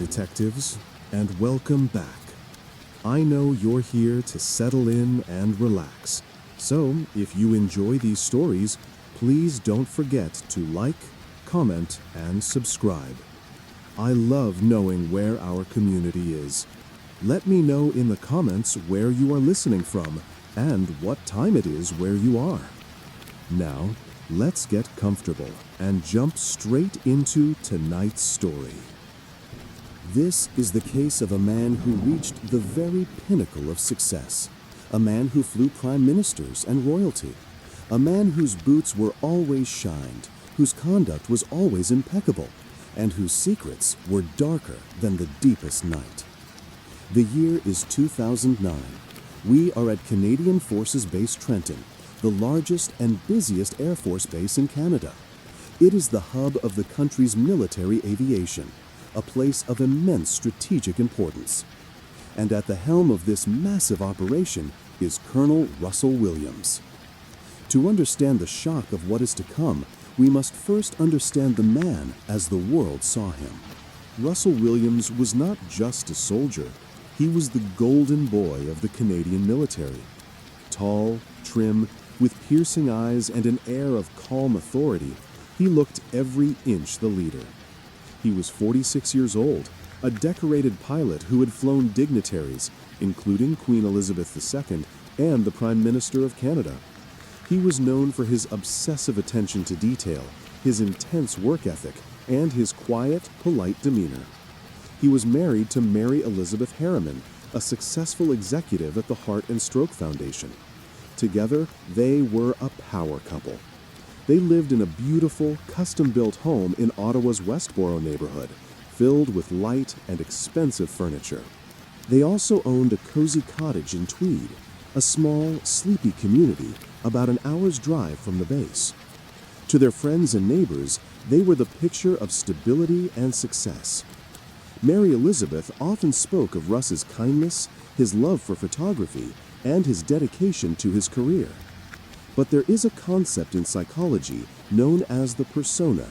detectives, and welcome back. I know you're here to settle in and relax, so if you enjoy these stories, please don't forget to like, comment, and subscribe. I love knowing where our community is. Let me know in the comments where you are listening from and what time it is where you are. Now, let's get comfortable and jump straight into tonight's story. This is the case of a man who reached the very pinnacle of success, a man who flew prime ministers and royalty, a man whose boots were always shined, whose conduct was always impeccable, and whose secrets were darker than the deepest night. The year is 2009. We are at Canadian Forces Base Trenton, the largest and busiest Air Force base in Canada. It is the hub of the country's military aviation, a place of immense strategic importance. And at the helm of this massive operation is Colonel Russell Williams. To understand the shock of what is to come, we must first understand the man as the world saw him. Russell Williams was not just a soldier, he was the golden boy of the Canadian military. Tall, trim, with piercing eyes and an air of calm authority, he looked every inch the leader. He was 46 years old, a decorated pilot who had flown dignitaries, including Queen Elizabeth II and the Prime Minister of Canada. He was known for his obsessive attention to detail, his intense work ethic, and his quiet, polite demeanor. He was married to Mary Elizabeth Harriman, a successful executive at the Heart and Stroke Foundation. Together, they were a power couple. They lived in a beautiful, custom-built home in Ottawa's Westboro neighborhood, filled with light and expensive furniture. They also owned a cozy cottage in Tweed, a small, sleepy community about an hour's drive from the base. To their friends and neighbors, they were the picture of stability and success. Mary Elizabeth often spoke of Russ's kindness, his love for photography, and his dedication to his career. But there is a concept in psychology known as the persona,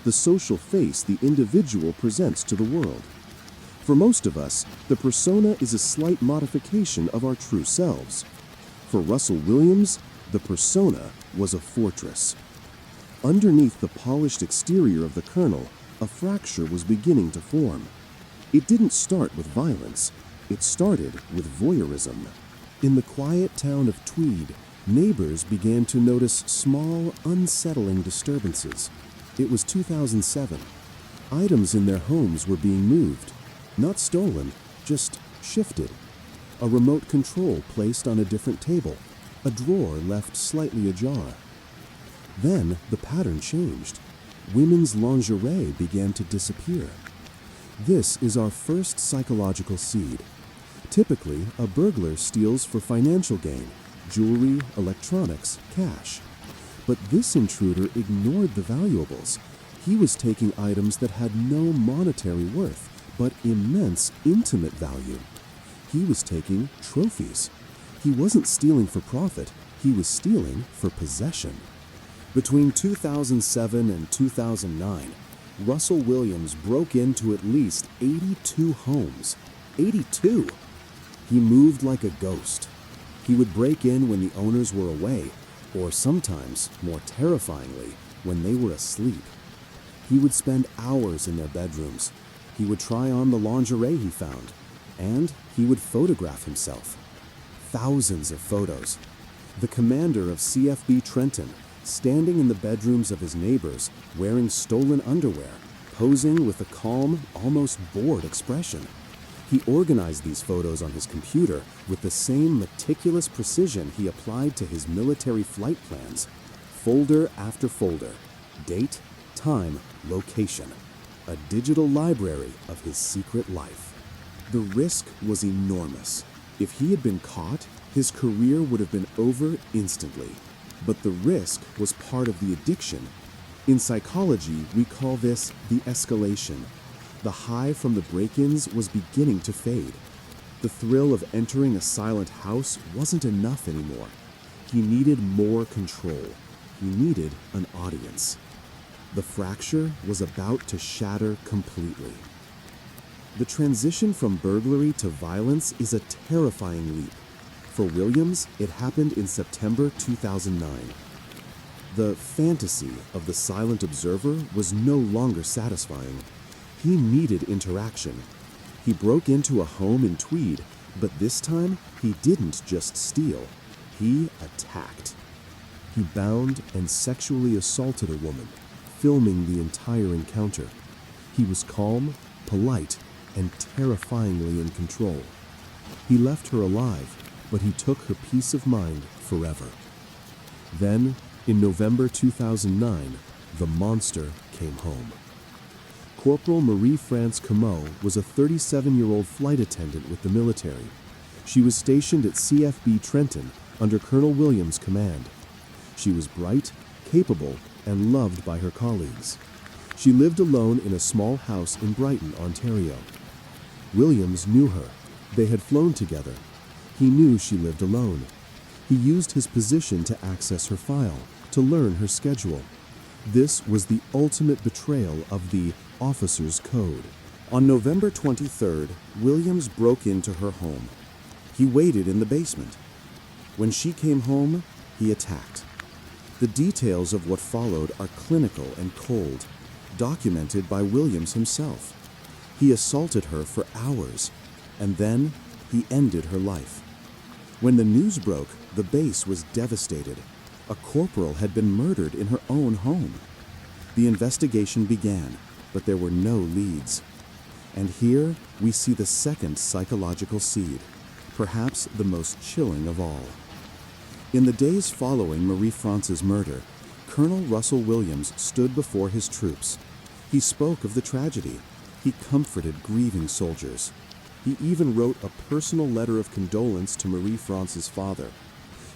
the social face the individual presents to the world. For most of us, the persona is a slight modification of our true selves. For Russell Williams, the persona was a fortress. Underneath the polished exterior of the colonel, a fracture was beginning to form. It didn't start with violence, it started with voyeurism. In the quiet town of Tweed, neighbors began to notice small, unsettling disturbances. It was 2007. Items in their homes were being moved. Not stolen, just shifted. A remote control placed on a different table. A drawer left slightly ajar. Then the pattern changed. Women's lingerie began to disappear. This is our first psychological seed. Typically, a burglar steals for financial gain, jewelry, electronics, cash. But this intruder ignored the valuables. He was taking items that had no monetary worth, but immense intimate value. He was taking trophies. He wasn't stealing for profit, he was stealing for possession. Between 2007 and 2009, Russell Williams broke into at least 82 homes. 82! He moved like a ghost. He would break in when the owners were away, or sometimes, more terrifyingly, when they were asleep. He would spend hours in their bedrooms. He would try on the lingerie he found, and he would photograph himself. Thousands of photos. The commander of CFB Trenton, standing in the bedrooms of his neighbors, wearing stolen underwear, posing with a calm, almost bored expression. He organized these photos on his computer with the same meticulous precision he applied to his military flight plans. Folder after folder, date, time, location. A digital library of his secret life. The risk was enormous. If he had been caught, his career would have been over instantly. But the risk was part of the addiction. In psychology, we call this the escalation. The high from the break-ins was beginning to fade. The thrill of entering a silent house wasn't enough anymore. He needed more control. He needed an audience. The fracture was about to shatter completely. The transition from burglary to violence is a terrifying leap. For Williams, it happened in September 2009. The fantasy of the silent observer was no longer satisfying. He needed interaction. He broke into a home in Tweed, but this time he didn't just steal. He attacked. He bound and sexually assaulted a woman, filming the entire encounter. He was calm, polite, and terrifyingly in control. He left her alive, but he took her peace of mind forever. Then, in November 2009, the monster came home. Corporal Marie-France Comeau was a 37-year-old flight attendant with the military. She was stationed at CFB Trenton under Colonel Williams' command. She was bright, capable, and loved by her colleagues. She lived alone in a small house in Brighton, Ontario. Williams knew her. They had flown together. He knew she lived alone. He used his position to access her file, to learn her schedule. This was the ultimate betrayal of the officer's code. On November 23rd, Williams broke into her home. He waited in the basement. When she came home, he attacked. The details of what followed are clinical and cold, documented by Williams himself. He assaulted her for hours, and then he ended her life. When the news broke, the base was devastated. A corporal had been murdered in her own home. The investigation began, but there were no leads. And here we see the second psychological seed, perhaps the most chilling of all. In the days following Marie-France's murder, Colonel Russell Williams stood before his troops. He spoke of the tragedy. He comforted grieving soldiers. He even wrote a personal letter of condolence to Marie-France's father.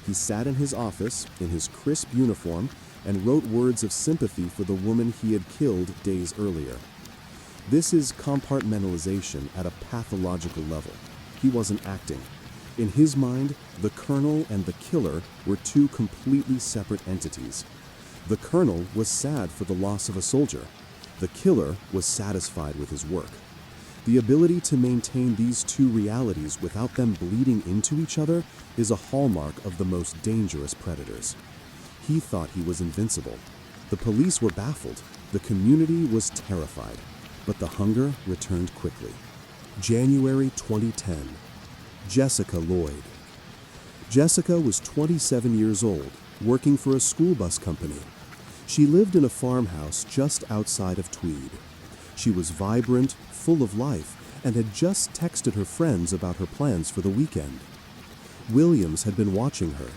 He sat in his office, in his crisp uniform, and wrote words of sympathy for the woman he had killed days earlier. This is compartmentalization at a pathological level. He wasn't acting. In his mind, the colonel and the killer were two completely separate entities. The colonel was sad for the loss of a soldier. The killer was satisfied with his work. The ability to maintain these two realities without them bleeding into each other is a hallmark of the most dangerous predators. He thought he was invincible. The police were baffled. The community was terrified. But the hunger returned quickly. January 2010. Jessica Lloyd. Jessica was 27 years old, working for a school bus company. She lived in a farmhouse just outside of Tweed. She was vibrant, full of life, and had just texted her friends about her plans for the weekend. Williams had been watching her.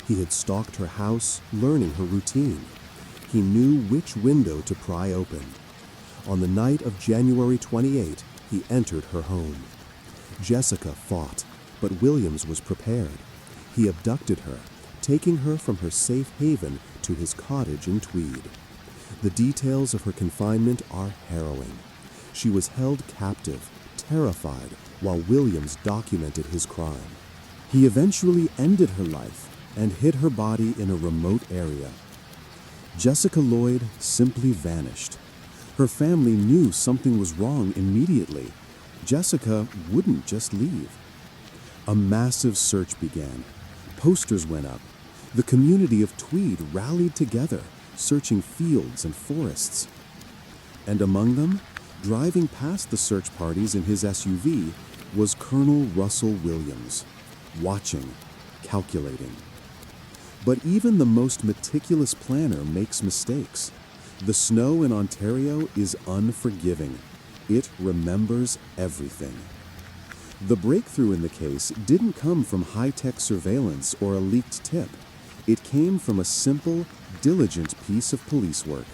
He had stalked her house, learning her routine. He knew which window to pry open. On the night of January 28, he entered her home. Jessica fought, but Williams was prepared. He abducted her, taking her from her safe haven to his cottage in Tweed. The details of her confinement are harrowing. She was held captive, terrified, while Williams documented his crime. He eventually ended her life and hid her body in a remote area. Jessica Lloyd simply vanished. Her family knew something was wrong immediately. Jessica wouldn't just leave. A massive search began. Posters went up. The community of Tweed rallied together, searching fields and forests. And among them, driving past the search parties in his SUV, was Colonel Russell Williams, watching, calculating. But even the most meticulous planner makes mistakes. The snow in Ontario is unforgiving. It remembers everything. The breakthrough in the case didn't come from high-tech surveillance or a leaked tip. It came from a simple, diligent piece of police work.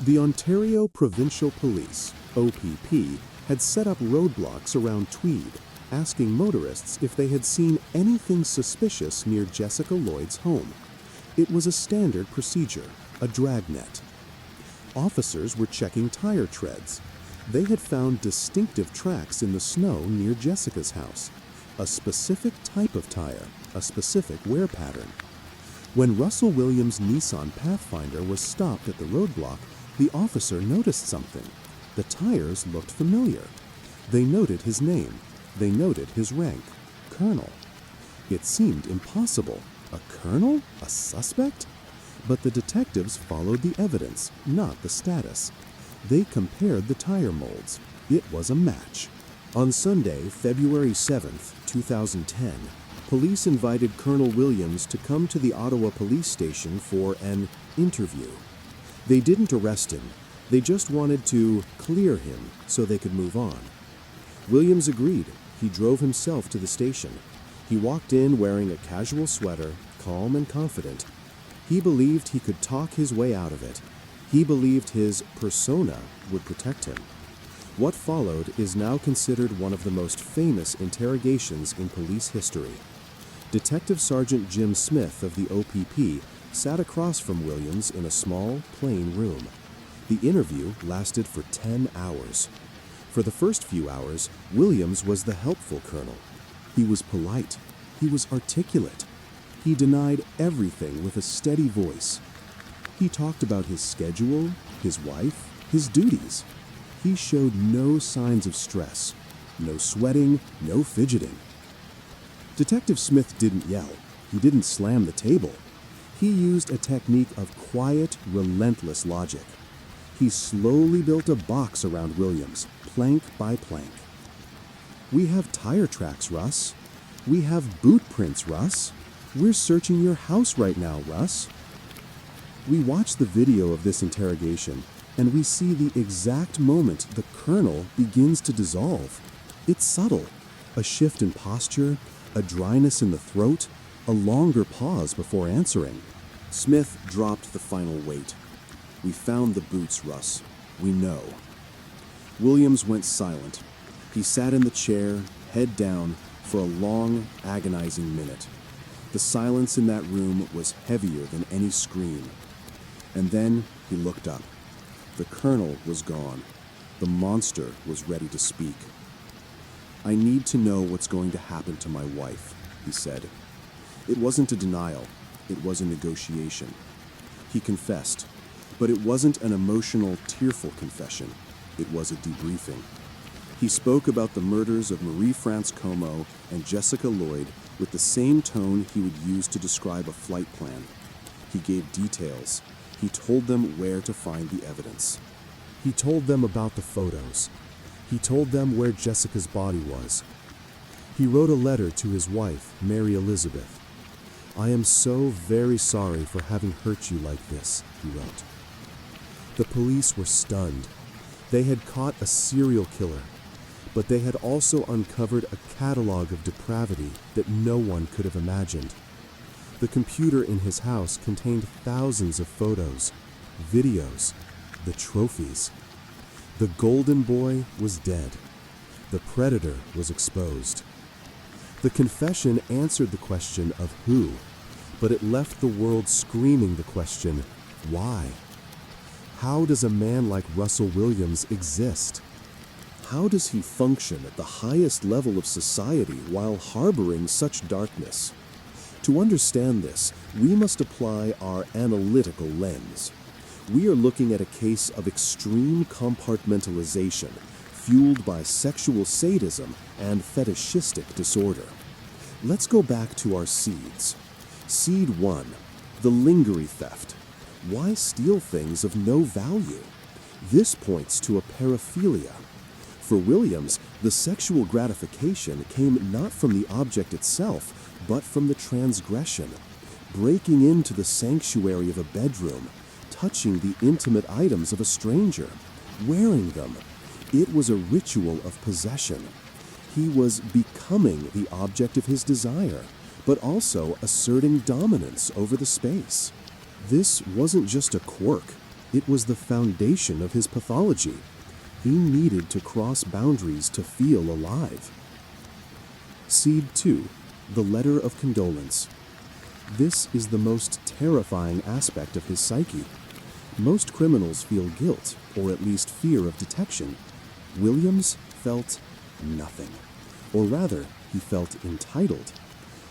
The Ontario Provincial Police, OPP, had set up roadblocks around Tweed, asking motorists if they had seen anything suspicious near Jessica Lloyd's home. It was a standard procedure, a dragnet. Officers were checking tire treads. They had found distinctive tracks in the snow near Jessica's house, a specific type of tire, a specific wear pattern. When Russell Williams' Nissan Pathfinder was stopped at the roadblock, the officer noticed something. The tires looked familiar. They noted his name. They noted his rank, colonel. It seemed impossible. A colonel? A suspect? But the detectives followed the evidence, not the status. They compared the tire molds. It was a match. On Sunday, February 7th, 2010, police invited Colonel Williams to come to the Ottawa police station for an interview. They didn't arrest him. They just wanted to clear him so they could move on. Williams agreed. He drove himself to the station. He walked in wearing a casual sweater, calm and confident. He believed he could talk his way out of it. He believed his persona would protect him. What followed is now considered one of the most famous interrogations in police history. Detective Sergeant Jim Smith of the OPP sat across from Williams in a small, plain room. The interview lasted for 10 hours. For the first few hours, Williams was the helpful colonel. He was polite. He was articulate. He denied everything with a steady voice. He talked about his schedule, his wife, his duties. He showed no signs of stress, no sweating, no fidgeting. Detective Smith didn't yell. He didn't slam the table. He used a technique of quiet, relentless logic. He slowly built a box around Williams, plank by plank. We have tire tracks, Russ. We have boot prints, Russ. We're searching your house right now, Russ. We watch the video of this interrogation, and we see the exact moment the colonel begins to dissolve. It's subtle. A shift in posture, a dryness in the throat, a longer pause before answering. Smith dropped the final weight. We found the boots, Russ. We know. Williams went silent. He sat in the chair, head down, for a long, agonizing minute. The silence in that room was heavier than any scream. And then he looked up. The colonel was gone. The monster was ready to speak. "I need to know what's going to happen to my wife," he said. It wasn't a denial. It was a negotiation. He confessed, but it wasn't an emotional, tearful confession. It was a debriefing. He spoke about the murders of Marie-France Como and Jessica Lloyd with the same tone he would use to describe a flight plan. He gave details. He told them where to find the evidence. He told them about the photos. He told them where Jessica's body was. He wrote a letter to his wife, Mary Elizabeth. "I am so very sorry for having hurt you like this," he wrote. The police were stunned. They had caught a serial killer, but they had also uncovered a catalog of depravity that no one could have imagined. The computer in his house contained thousands of photos, videos, the trophies. The golden boy was dead. The predator was exposed. The confession answered the question of who, but it left the world screaming the question, why? How does a man like Russell Williams exist? How does he function at the highest level of society while harboring such darkness? To understand this, we must apply our analytical lens. We are looking at a case of extreme compartmentalization, fueled by sexual sadism and fetishistic disorder. Let's go back to our seeds. Seed 1, the lingering theft. Why steal things of no value? This points to a paraphilia. For Williams, the sexual gratification came not from the object itself, but from the transgression, breaking into the sanctuary of a bedroom, touching the intimate items of a stranger, wearing them. It was a ritual of possession. He was becoming the object of his desire, but also asserting dominance over the space. This wasn't just a quirk. It was the foundation of his pathology. He needed to cross boundaries to feel alive. Seed 2, the letter of condolence. This is the most terrifying aspect of his psyche. Most criminals feel guilt, or at least fear of detection. Williams felt nothing. Or rather, he felt entitled.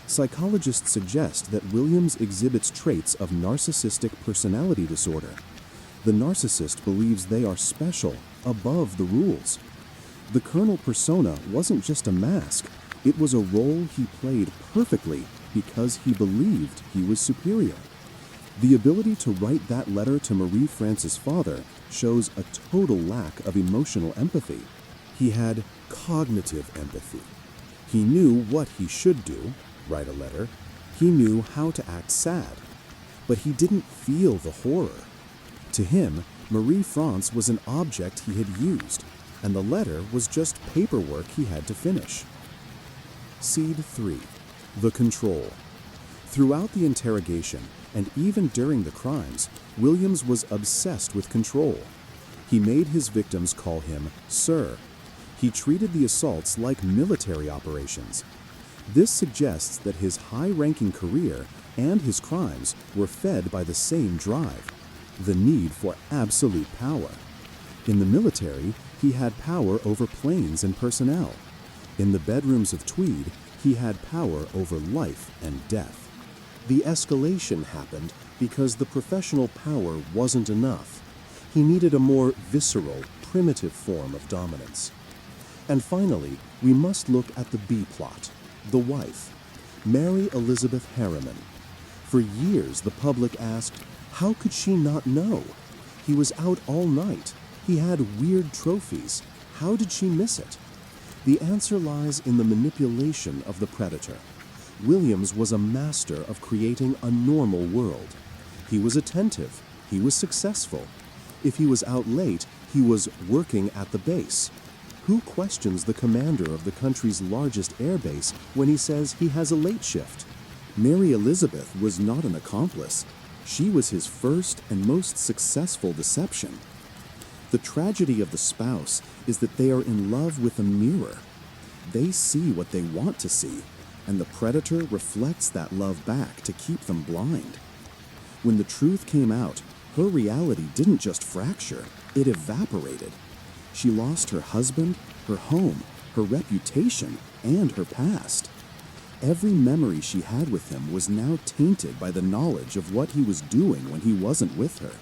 Psychologists suggest that Williams exhibits traits of narcissistic personality disorder. The narcissist believes they are special, above the rules. The Colonel persona wasn't just a mask, it was a role he played perfectly because he believed he was superior. The ability to write that letter to Marie France's father shows a total lack of emotional empathy. He had cognitive empathy. He knew what he should do, write a letter. He knew how to act sad. But he didn't feel the horror. To him, Marie France was an object he had used, and the letter was just paperwork he had to finish. Seed 3. The control. Throughout the interrogation, and even during the crimes, Williams was obsessed with control. He made his victims call him Sir. He treated the assaults like military operations. This suggests that his high-ranking career and his crimes were fed by the same drive, the need for absolute power. In the military, he had power over planes and personnel. In the bedrooms of Tweed, he had power over life and death. The escalation happened because the professional power wasn't enough. He needed a more visceral, primitive form of dominance. And finally, we must look at the B-plot, the wife, Mary Elizabeth Harriman. For years, the public asked, how could she not know? He was out all night. He had weird trophies. How did she miss it? The answer lies in the manipulation of the predator. Williams was a master of creating a normal world. He was attentive. He was successful. If he was out late, he was working at the base. Who questions the commander of the country's largest airbase when he says he has a late shift? Mary Elizabeth was not an accomplice. She was his first and most successful deception. The tragedy of the spouse is that they are in love with a mirror. They see what they want to see, and the predator reflects that love back to keep them blind. When the truth came out, her reality didn't just fracture, it evaporated. She lost her husband, her home, her reputation, and her past. Every memory she had with him was now tainted by the knowledge of what he was doing when he wasn't with her.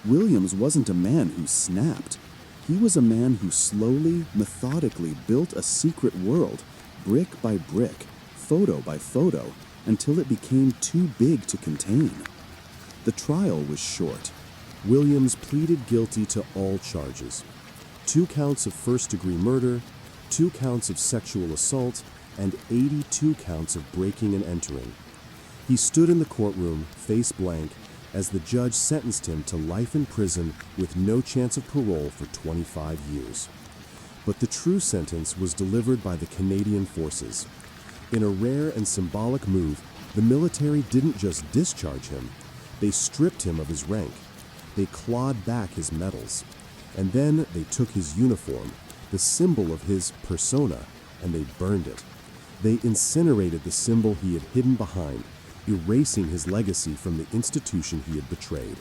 Williams wasn't a man who snapped. He was a man who slowly, methodically built a secret world, brick by brick, photo by photo, until it became too big to contain. The trial was short. Williams pleaded guilty to all charges. 2 counts of first-degree murder, 2 counts of sexual assault, and 82 counts of breaking and entering. He stood in the courtroom, face blank, as the judge sentenced him to life in prison with no chance of parole for 25 years. But the true sentence was delivered by the Canadian Forces. In a rare and symbolic move, the military didn't just discharge him, they stripped him of his rank. They clawed back his medals. And then they took his uniform, the symbol of his persona, and they burned it. They incinerated the symbol he had hidden behind, erasing his legacy from the institution he had betrayed.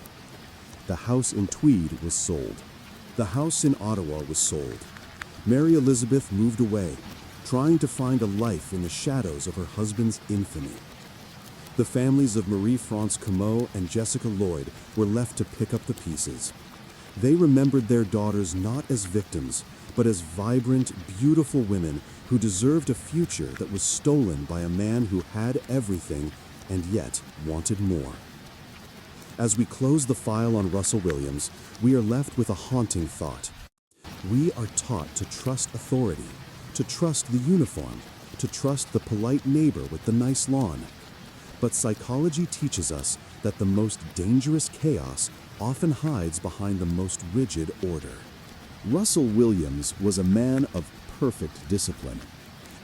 The house in Tweed was sold. The house in Ottawa was sold. Mary Elizabeth moved away, trying to find a life in the shadows of her husband's infamy. The families of Marie France Comeau and Jessica Lloyd were left to pick up the pieces. They remembered their daughters not as victims, but as vibrant, beautiful women who deserved a future that was stolen by a man who had everything and yet wanted more. As we close the file on Russell Williams, we are left with a haunting thought. We are taught to trust authority, to trust the uniform, to trust the polite neighbor with the nice lawn. But psychology teaches us that the most dangerous chaos often hides behind the most rigid order. Russell Williams was a man of perfect discipline,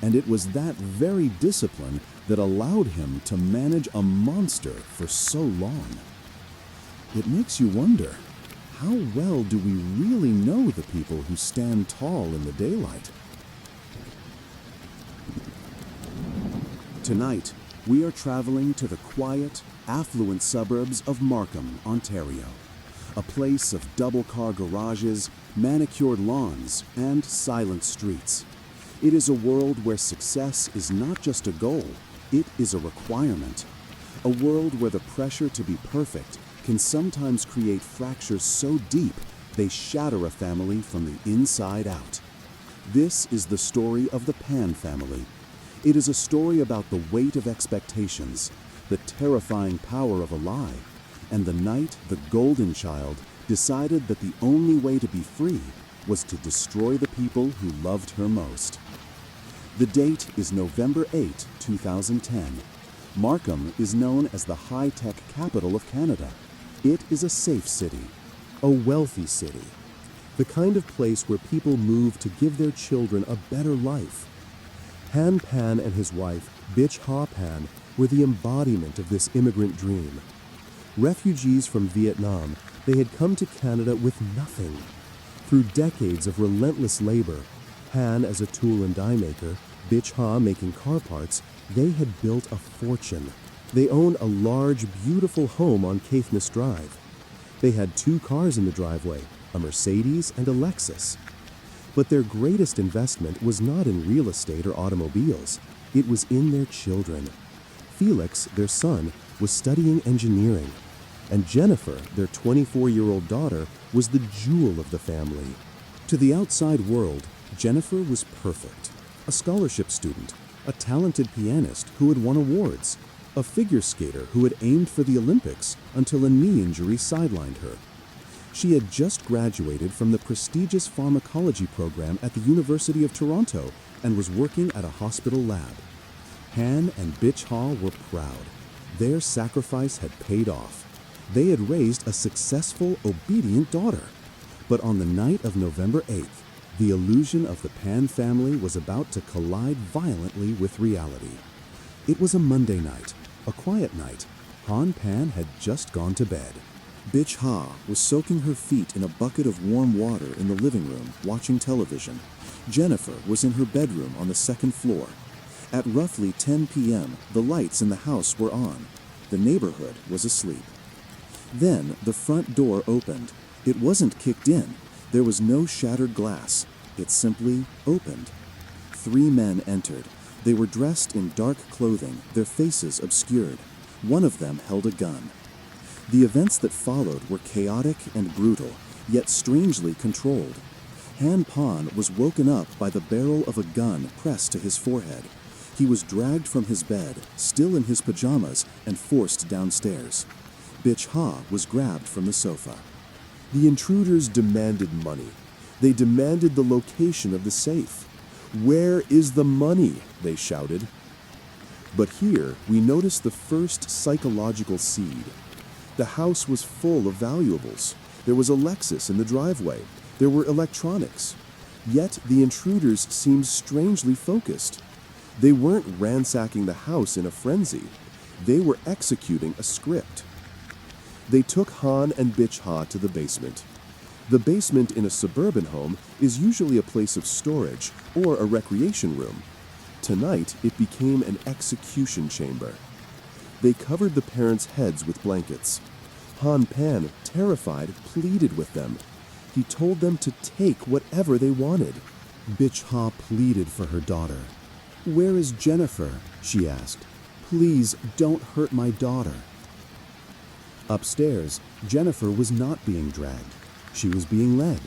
and it was that very discipline that allowed him to manage a monster for so long. It makes you wonder, how well do we really know the people who stand tall in the daylight? Tonight, we are traveling to the quiet, affluent suburbs of Markham, Ontario, a place of double-car garages, manicured lawns, and silent streets. It is a world where success is not just a goal, it is a requirement. A world where the pressure to be perfect can sometimes create fractures so deep they shatter a family from the inside out. This is the story of the Pan family. It is a story about the weight of expectations, the terrifying power of a lie, and the night the golden child decided that the only way to be free was to destroy the people who loved her most. The date is November 8, 2010. Markham is known as the high-tech capital of Canada. It is a safe city. A wealthy city. The kind of place where people move to give their children a better life. Han Pan and his wife, Bitch Ha Pan, were the embodiment of this immigrant dream. Refugees from Vietnam, they had come to Canada with nothing. Through decades of relentless labor, Han as a tool and die maker, Bitch Ha making car parts, they had built a fortune. They owned a large, beautiful home on Caithness Drive. They had 2 cars in the driveway, a Mercedes and a Lexus. But their greatest investment was not in real estate or automobiles. It was in their children. Felix, their son, was studying engineering, and Jennifer, their 24-year-old daughter, was the jewel of the family. To the outside world, Jennifer was perfect. A scholarship student, a talented pianist who had won awards, a figure skater who had aimed for the Olympics until a knee injury sidelined her. She had just graduated from the prestigious pharmacology program at the University of Toronto and was working at a hospital lab. Han and Bitch Ha were proud. Their sacrifice had paid off. They had raised a successful, obedient daughter. But on the night of November 8th, the illusion of the Pan family was about to collide violently with reality. It was a Monday night, a quiet night. Han Pan had just gone to bed. Bitch Ha was soaking her feet in a bucket of warm water in the living room, watching television. Jennifer was in her bedroom on the 2nd floor. At roughly 10 p.m., the lights in the house were on. The neighborhood was asleep. Then the front door opened. It wasn't kicked in. There was no shattered glass. It simply opened. 3 men entered. They were dressed in dark clothing, their faces obscured. One of them held a gun. The events that followed were chaotic and brutal, yet strangely controlled. Han Pan was woken up by the barrel of a gun pressed to his forehead. He was dragged from his bed, still in his pajamas, and forced downstairs. Bitch Ha was grabbed from the sofa. The intruders demanded money. They demanded the location of the safe. "Where is the money?" they shouted. But here we notice the first psychological seed. The house was full of valuables. There was a Lexus in the driveway. There were electronics. Yet the intruders seemed strangely focused. They weren't ransacking the house in a frenzy. They were executing a script. They took Han and Bitch Ha to the basement. The basement in a suburban home is usually a place of storage or a recreation room. Tonight, it became an execution chamber. They covered the parents' heads with blankets. Han Pan, terrified, pleaded with them. He told them to take whatever they wanted. Bitch Ha pleaded for her daughter. "Where is Jennifer?" she asked. "Please don't hurt my daughter." Upstairs, Jennifer was not being dragged. She was being led.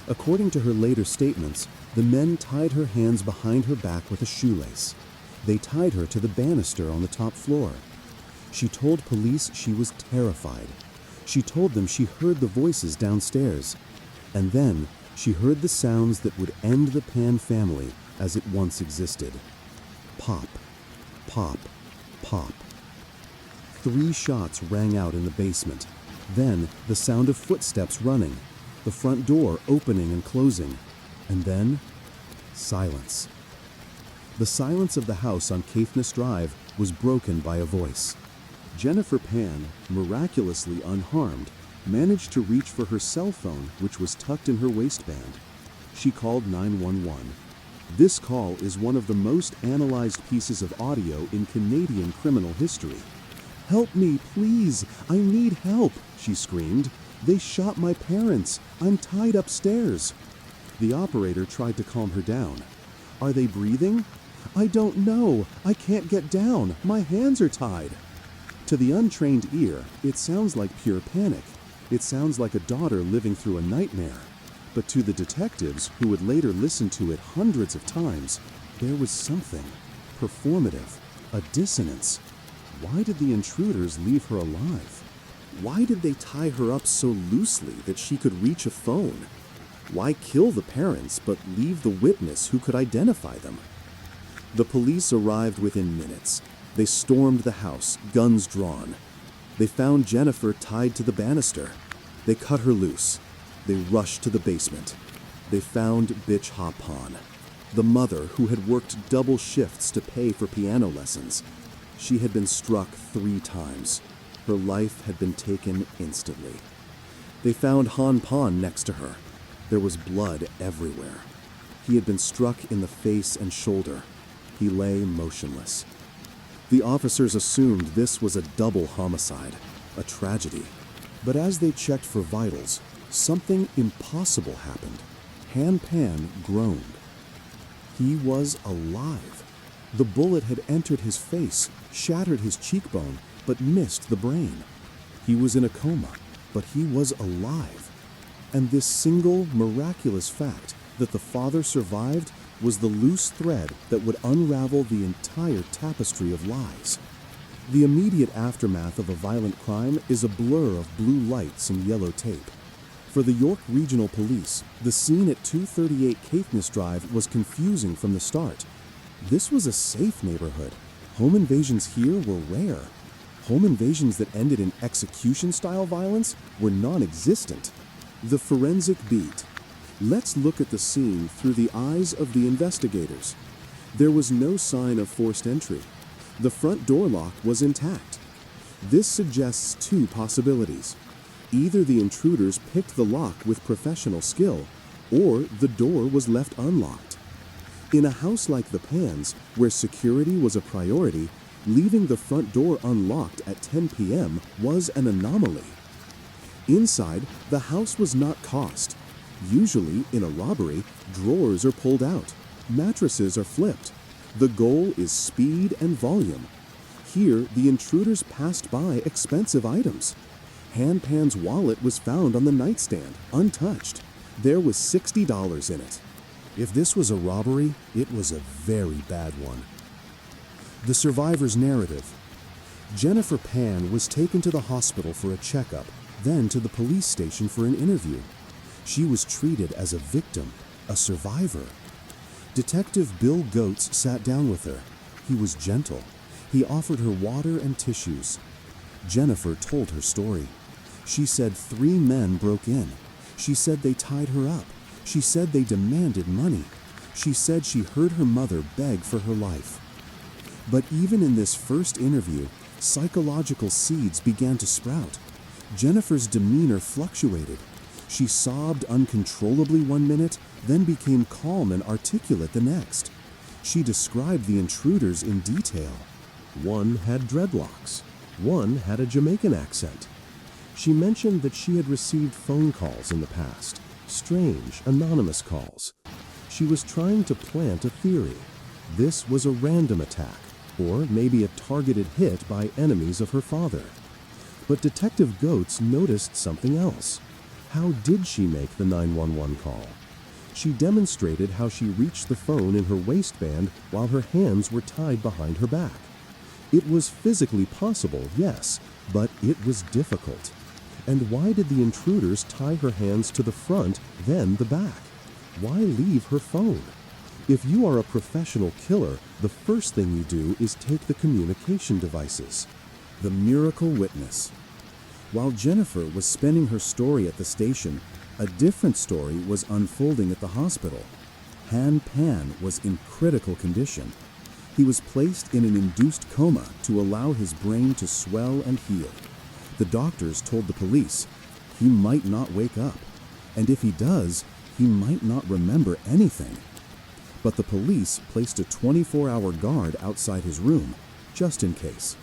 According to her later statements, the men tied her hands behind her back with a shoelace. They tied her to the banister on the top floor. She told police she was terrified. She told them she heard the voices downstairs. And then she heard the sounds that would end the Pan family as it once existed. Pop, pop, pop. 3 shots rang out in the basement. Then the sound of footsteps running, the front door opening and closing, and then silence. The silence of the house on Caithness Drive was broken by a voice. Jennifer Pan, miraculously unharmed, managed to reach for her cell phone, which was tucked in her waistband. She called 911. This call is one of the most analyzed pieces of audio in Canadian criminal history. "Help me, please! I need help!" she screamed. "They shot my parents! I'm tied upstairs!" The operator tried to calm her down. "Are they breathing?" "I don't know! I can't get down! My hands are tied!" To the untrained ear, it sounds like pure panic. It sounds like a daughter living through a nightmare. But to the detectives, who would later listen to it hundreds of times, there was something performative, a dissonance. Why did the intruders leave her alive? Why did they tie her up so loosely that she could reach a phone? Why kill the parents but leave the witness who could identify them? The police arrived within minutes. They stormed the house, guns drawn. They found Jennifer tied to the banister. They cut her loose. They rushed to the basement. They found Bitch Ha Pan, the mother who had worked double shifts to pay for piano lessons. She had been struck 3 times. Her life had been taken instantly. They found Han Pan next to her. There was blood everywhere. He had been struck in the face and shoulder. He lay motionless. The officers assumed this was a double homicide, a tragedy. But as they checked for vitals, something impossible happened. Han Pan groaned. He was alive. The bullet had entered his face, shattered his cheekbone, but missed the brain. He was in a coma, but he was alive. And this single miraculous fact that the father survived was the loose thread that would unravel the entire tapestry of lies. The immediate aftermath of a violent crime is a blur of blue lights and yellow tape. For the York Regional Police, the scene at 238 Caithness Drive was confusing from the start. This was a safe neighborhood. Home invasions here were rare. Home invasions that ended in execution-style violence were non-existent. The forensic beat. Let's look at the scene through the eyes of the investigators. There was no sign of forced entry. The front door lock was intact. This suggests 2 possibilities. Either the intruders picked the lock with professional skill, or the door was left unlocked. In a house like the Pans, where security was a priority, leaving the front door unlocked at 10 p.m. was an anomaly. Inside, the house was not tossed. Usually, in a robbery, drawers are pulled out, mattresses are flipped. The goal is speed and volume. Here, the intruders passed by expensive items. Han Pan's wallet was found on the nightstand, untouched. There was $60 in it. If this was a robbery, it was a very bad one. The survivor's narrative. Jennifer Pan was taken to the hospital for a checkup, then to the police station for an interview. She was treated as a victim, a survivor. Detective Bill Goetz sat down with her. He was gentle. He offered her water and tissues. Jennifer told her story. She said 3 men broke in. She said they tied her up. She said they demanded money. She said she heard her mother beg for her life. But even in this first interview, psychological seeds began to sprout. Jennifer's demeanor fluctuated. She sobbed uncontrollably one minute, then became calm and articulate the next. She described the intruders in detail. One had dreadlocks. One had a Jamaican accent. She mentioned that she had received phone calls in the past, strange, anonymous calls. She was trying to plant a theory. This was a random attack, or maybe a targeted hit by enemies of her father. But Detective Goetz noticed something else. How did she make the 911 call? She demonstrated how she reached the phone in her waistband while her hands were tied behind her back. It was physically possible, yes, but it was difficult. And why did the intruders tie her hands to the front, then the back? Why leave her phone? If you are a professional killer, the first thing you do is take the communication devices. The miracle witness. While Jennifer was spinning her story at the station, a different story was unfolding at the hospital. Han Pan was in critical condition. He was placed in an induced coma to allow his brain to swell and heal. The doctors told the police he might not wake up, and if he does, he might not remember anything. But the police placed a 24-hour guard outside his room, just in case.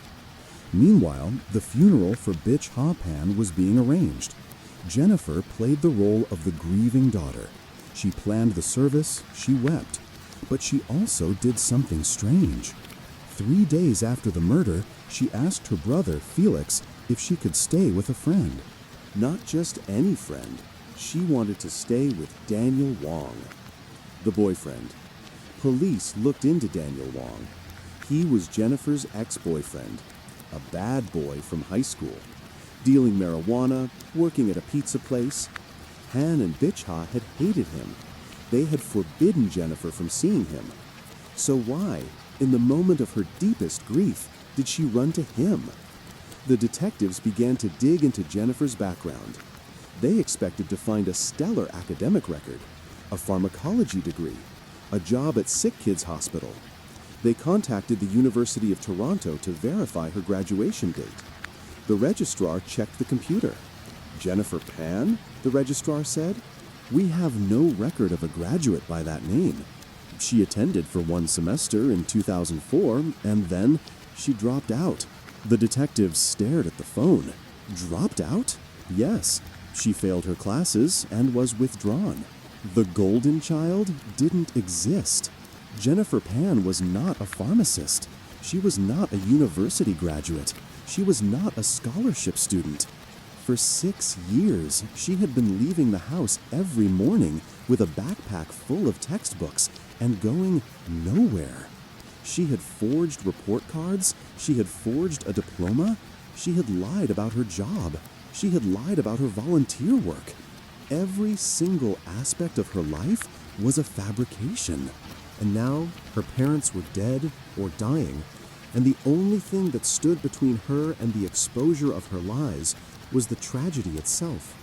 Meanwhile, the funeral for Bitch Ha Pan was being arranged. Jennifer played the role of the grieving daughter. She planned the service, she wept, but she also did something strange. 3 days after the murder, she asked her brother, Felix, if she could stay with a friend. Not just any friend. She wanted to stay with Daniel Wong, the boyfriend. Police looked into Daniel Wong. He was Jennifer's ex-boyfriend, a bad boy from high school, dealing marijuana, working at a pizza place. Han and Bitch Ha had hated him. They had forbidden Jennifer from seeing him. So why, in the moment of her deepest grief, did she run to him? The detectives began to dig into Jennifer's background. They expected to find a stellar academic record, a pharmacology degree, a job at Sick Kids Hospital. They contacted the University of Toronto to verify her graduation date. The registrar checked the computer. Jennifer Pan, the registrar said? We have no record of a graduate by that name. She attended for one semester in 2004, and then she dropped out. The detectives stared at the phone. Dropped out? Yes. She failed her classes and was withdrawn. The golden child didn't exist. Jennifer Pan was not a pharmacist. She was not a university graduate. She was not a scholarship student. For 6 years, she had been leaving the house every morning with a backpack full of textbooks and going nowhere. She had forged report cards. She had forged a diploma. She had lied about her job. She had lied about her volunteer work. Every single aspect of her life was a fabrication. And now her parents were dead or dying, and the only thing that stood between her and the exposure of her lies was the tragedy itself.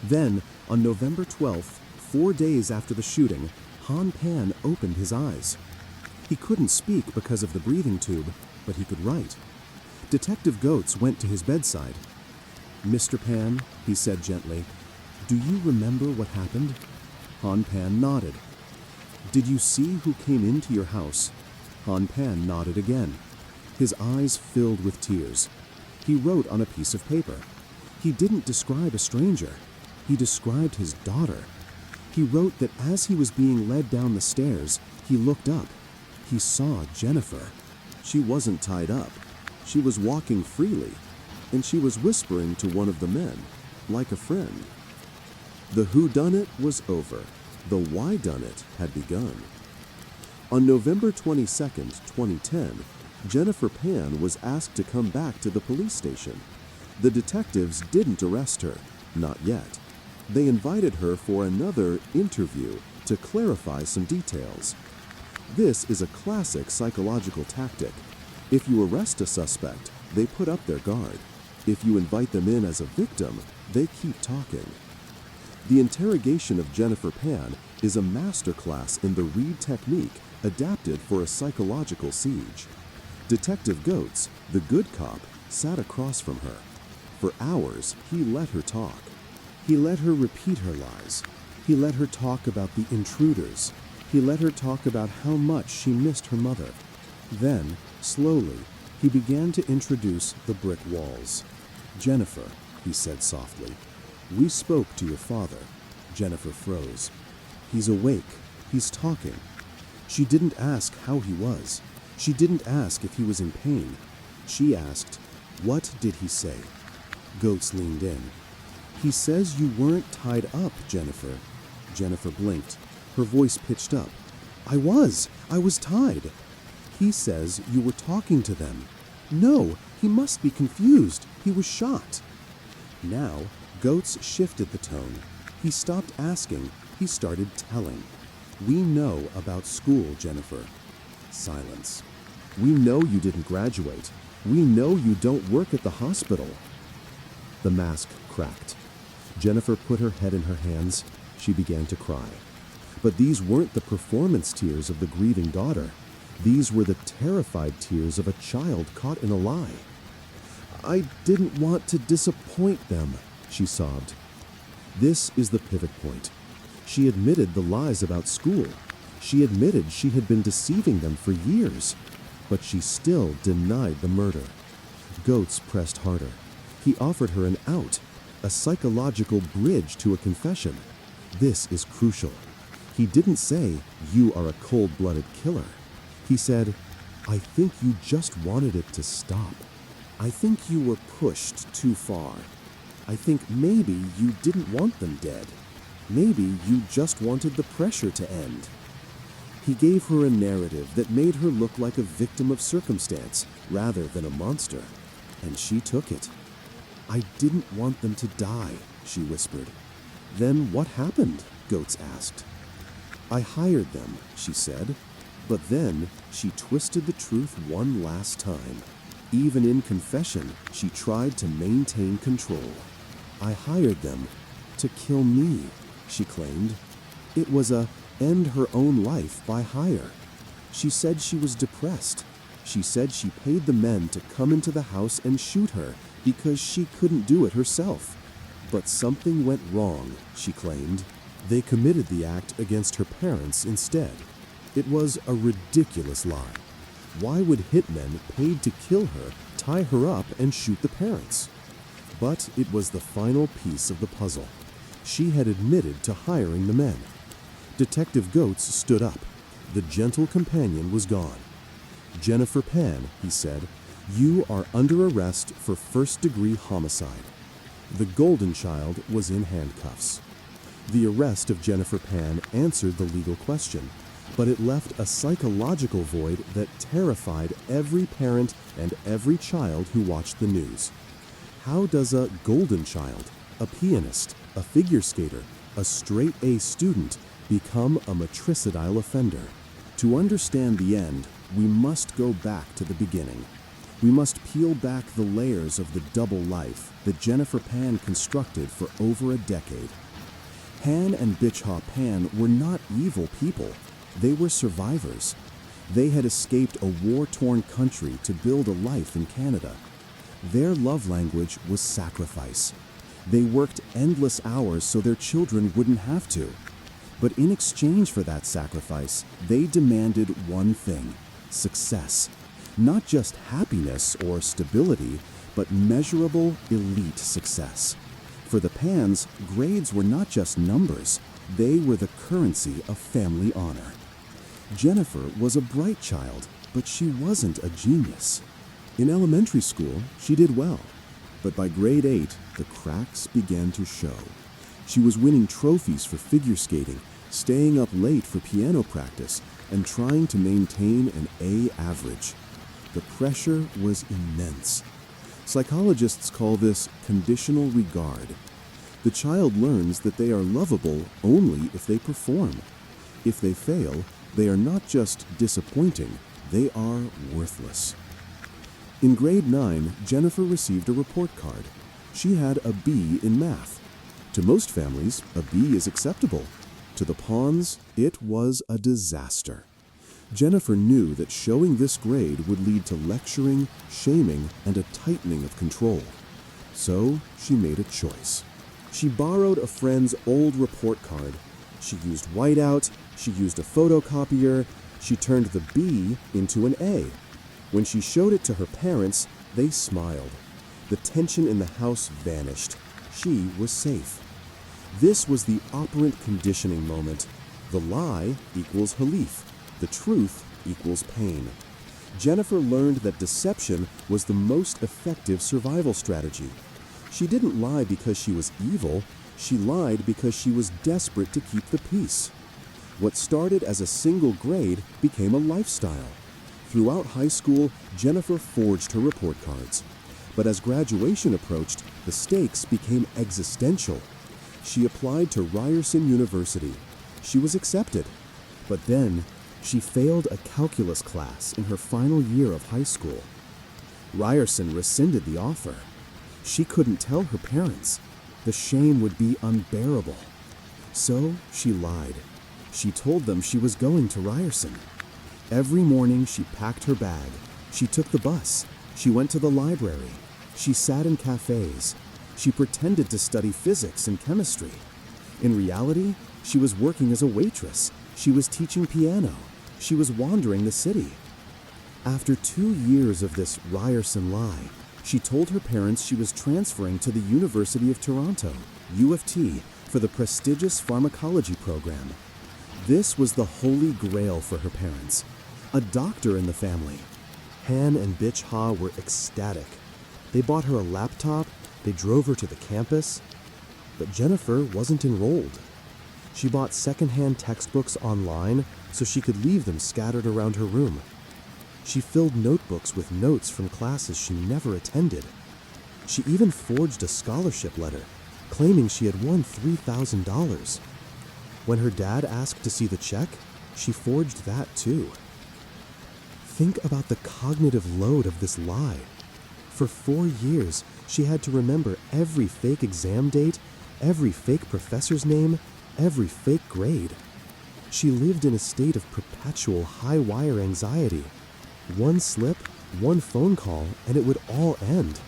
Then, on November 12th, 4 days after the shooting, Han Pan opened his eyes. He couldn't speak because of the breathing tube, but he could write. Detective Goetz went to his bedside. "Mr. Pan," he said gently, "do you remember what happened?" Han Pan nodded. "Did you see who came into your house?" Han Pan nodded again. His eyes filled with tears. He wrote on a piece of paper. He didn't describe a stranger. He described his daughter. He wrote that as he was being led down the stairs, he looked up. He saw Jennifer. She wasn't tied up. She was walking freely, and she was whispering to one of the men, like a friend. The whodunit was over. The whydunit had begun. On November 22nd, 2010, Jennifer Pan was asked to come back to the police station. The detectives didn't arrest her, not yet. They invited her for another interview to clarify some details. This is a classic psychological tactic. If you arrest a suspect, they put up their guard. If you invite them in as a victim, they keep talking. The interrogation of Jennifer Pan is a masterclass in the Reed technique adapted for a psychological siege. Detective Goetz, the good cop, sat across from her. For hours, he let her talk. He let her repeat her lies. He let her talk about the intruders. He let her talk about how much she missed her mother. Then, slowly, he began to introduce the brick walls. "Jennifer," he said softly, "we spoke to your father." Jennifer froze. "He's awake. He's talking." She didn't ask how he was. She didn't ask if he was in pain. She asked, "What did he say?" Goetz leaned in. "He says you weren't tied up, Jennifer." Jennifer blinked. Her voice pitched up. I was tied." "He says you were talking to them." "No, he must be confused. He was shot." Now, Goetz shifted the tone. He stopped asking. He started telling. "We know about school, Jennifer." Silence. "We know you didn't graduate. We know you don't work at the hospital." The mask cracked. Jennifer put her head in her hands. She began to cry. But these weren't the performance tears of the grieving daughter. These were the terrified tears of a child caught in a lie. "I didn't want to disappoint them," she sobbed. This is the pivot point. She admitted the lies about school. She admitted she had been deceiving them for years. But she still denied the murder. Goetz pressed harder. He offered her an out, a psychological bridge to a confession. This is crucial. He didn't say, "You are a cold-blooded killer." He said, "I think you just wanted it to stop. I think you were pushed too far. I think maybe you didn't want them dead. Maybe you just wanted the pressure to end." He gave her a narrative that made her look like a victim of circumstance rather than a monster, and she took it. "I didn't want them to die," she whispered. "Then what happened?" Goetz asked. "I hired them," she said. But then she twisted the truth one last time. Even in confession, she tried to maintain control. "I hired them to kill me," she claimed. It was a end her own life by hire. She said she was depressed. She said she paid the men to come into the house and shoot her because she couldn't do it herself. But something went wrong, she claimed. They committed the act against her parents instead. It was a ridiculous lie. Why would hitmen paid to kill her tie her up and shoot the parents? But it was the final piece of the puzzle. She had admitted to hiring the men. Detective Goetz stood up. The gentle companion was gone. "Jennifer Pan," he said, "you are under arrest for first-degree homicide." The golden child was in handcuffs. The arrest of Jennifer Pan answered the legal question, but it left a psychological void that terrified every parent and every child who watched the news. How does a golden child, a pianist, a figure skater, a straight-A student become a matricidal offender? To understand the end, we must go back to the beginning. We must peel back the layers of the double life that Jennifer Pan constructed for over a decade. Han and Bichha Pan were not evil people. They were survivors. They had escaped a war-torn country to build a life in Canada. Their love language was sacrifice. They worked endless hours so their children wouldn't have to. But in exchange for that sacrifice, they demanded one thing: success. Not just happiness or stability, but measurable, elite success. For the Pans, grades were not just numbers, they were the currency of family honor. Jennifer was a bright child, but she wasn't a genius. In elementary school, she did well, but by grade 8, the cracks began to show. She was winning trophies for figure skating, staying up late for piano practice, and trying to maintain an A average. The pressure was immense. Psychologists call this conditional regard. The child learns that they are lovable only if they perform. If they fail, they are not just disappointing, they are worthless. In grade 9, Jennifer received a report card. She had a B in math. To most families, a B is acceptable. To the Pons, it was a disaster. Jennifer knew that showing this grade would lead to lecturing, shaming, and a tightening of control. So she made a choice. She borrowed a friend's old report card. She used whiteout, she used a photocopier, she turned the B into an A. When she showed it to her parents, they smiled. The tension in the house vanished. She was safe. This was the operant conditioning moment. The lie equals halif. The truth equals pain. Jennifer learned that deception was the most effective survival strategy. She didn't lie because she was evil. She lied because she was desperate to keep the peace. What started as a single grade became a lifestyle. Throughout high school, Jennifer forged her report cards. But as graduation approached, the stakes became existential. She applied to Ryerson University. She was accepted. But then, she failed a calculus class in her final year of high school. Ryerson rescinded the offer. She couldn't tell her parents. The shame would be unbearable. So she lied. She told them she was going to Ryerson. Every morning she packed her bag. She took the bus. She went to the library. She sat in cafes. She pretended to study physics and chemistry. In reality, she was working as a waitress. She was teaching piano. She was wandering the city. After 2 years of this Ryerson lie, she told her parents she was transferring to the University of Toronto, U of T, for the prestigious pharmacology program. This was the holy grail for her parents. A doctor in the family. Han and Bitch Ha were ecstatic. They bought her a laptop, They drove her to the campus, but Jennifer wasn't enrolled. She bought secondhand textbooks online so she could leave them scattered around her room. She filled notebooks with notes from classes she never attended. She even forged a scholarship letter, claiming she had won $3,000. When her dad asked to see the check, she forged that too. Think about the cognitive load of this lie. For 4 years, she had to remember every fake exam date, every fake professor's name, every fake grade. She lived in a state of perpetual high-wire anxiety. One slip, one phone call, and it would all end.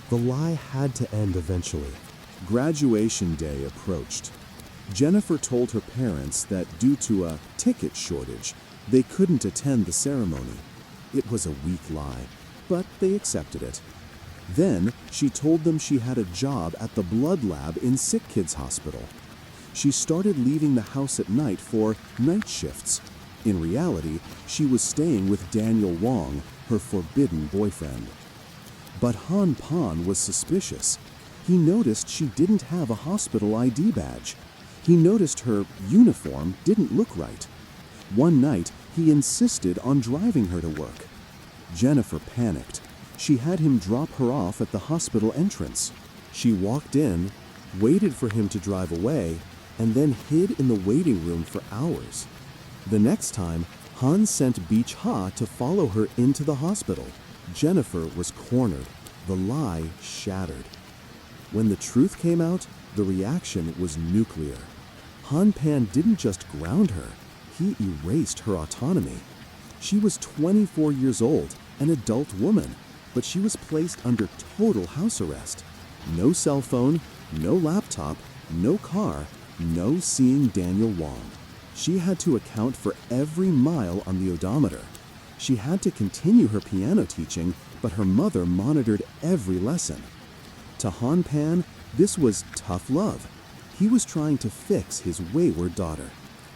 The lie had to end eventually. Graduation day approached. Jennifer told her parents that due to a ticket shortage, they couldn't attend the ceremony. It was a weak lie, but they accepted it. Then she told them she had a job at the blood lab in Sick Kids Hospital. She started leaving the house at night for night shifts. In reality, she was staying with Daniel Wong, her forbidden boyfriend. But Han Pan was suspicious. He noticed she didn't have a hospital ID badge. He noticed her uniform didn't look right. One night, he insisted on driving her to work. Jennifer panicked. She had him drop her off at the hospital entrance. She walked in, waited for him to drive away, and then hid in the waiting room for hours. The next time, Han sent Beach Ha to follow her into the hospital. Jennifer was cornered. The lie shattered. When the truth came out, the reaction was nuclear. Han Pan didn't just ground her, he erased her autonomy. She was 24 years old, an adult woman, but she was placed under total house arrest. No cell phone, no laptop, no car, no seeing Daniel Wong. She had to account for every mile on the odometer. She had to continue her piano teaching, but her mother monitored every lesson. To Han Pan, this was tough love. He was trying to fix his wayward daughter.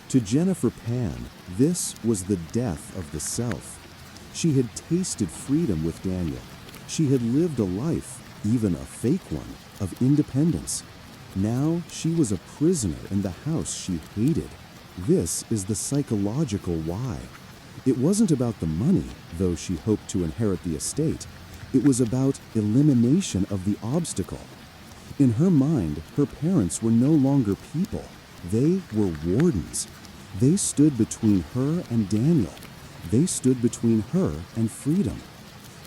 To Jennifer Pan, this was the death of the self. She had tasted freedom with Daniel. She had lived a life, even a fake one, of independence. Now she was a prisoner in the house she hated. This is the psychological why. It wasn't about the money, though she hoped to inherit the estate. It was about elimination of the obstacle. In her mind, her parents were no longer people. They were wardens. They stood between her and Daniel. They stood between her and freedom.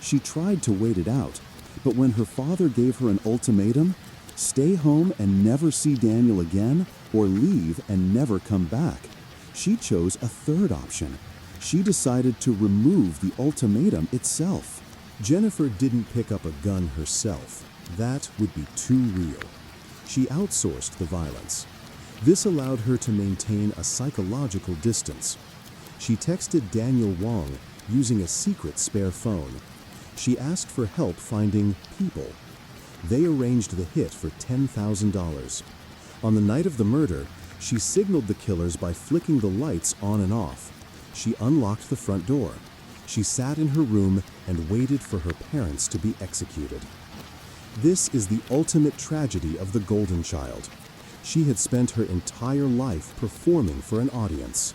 She tried to wait it out, but when her father gave her an ultimatum, stay home and never see Daniel again, or leave and never come back, she chose a third option. She decided to remove the ultimatum itself. Jennifer didn't pick up a gun herself. That would be too real. She outsourced the violence. This allowed her to maintain a psychological distance. She texted Daniel Wong using a secret spare phone. She asked for help finding people. They arranged the hit for $10,000. On the night of the murder, she signaled the killers by flicking the lights on and off. She unlocked the front door. She sat in her room and waited for her parents to be executed. This is the ultimate tragedy of the Golden Child. She had spent her entire life performing for an audience.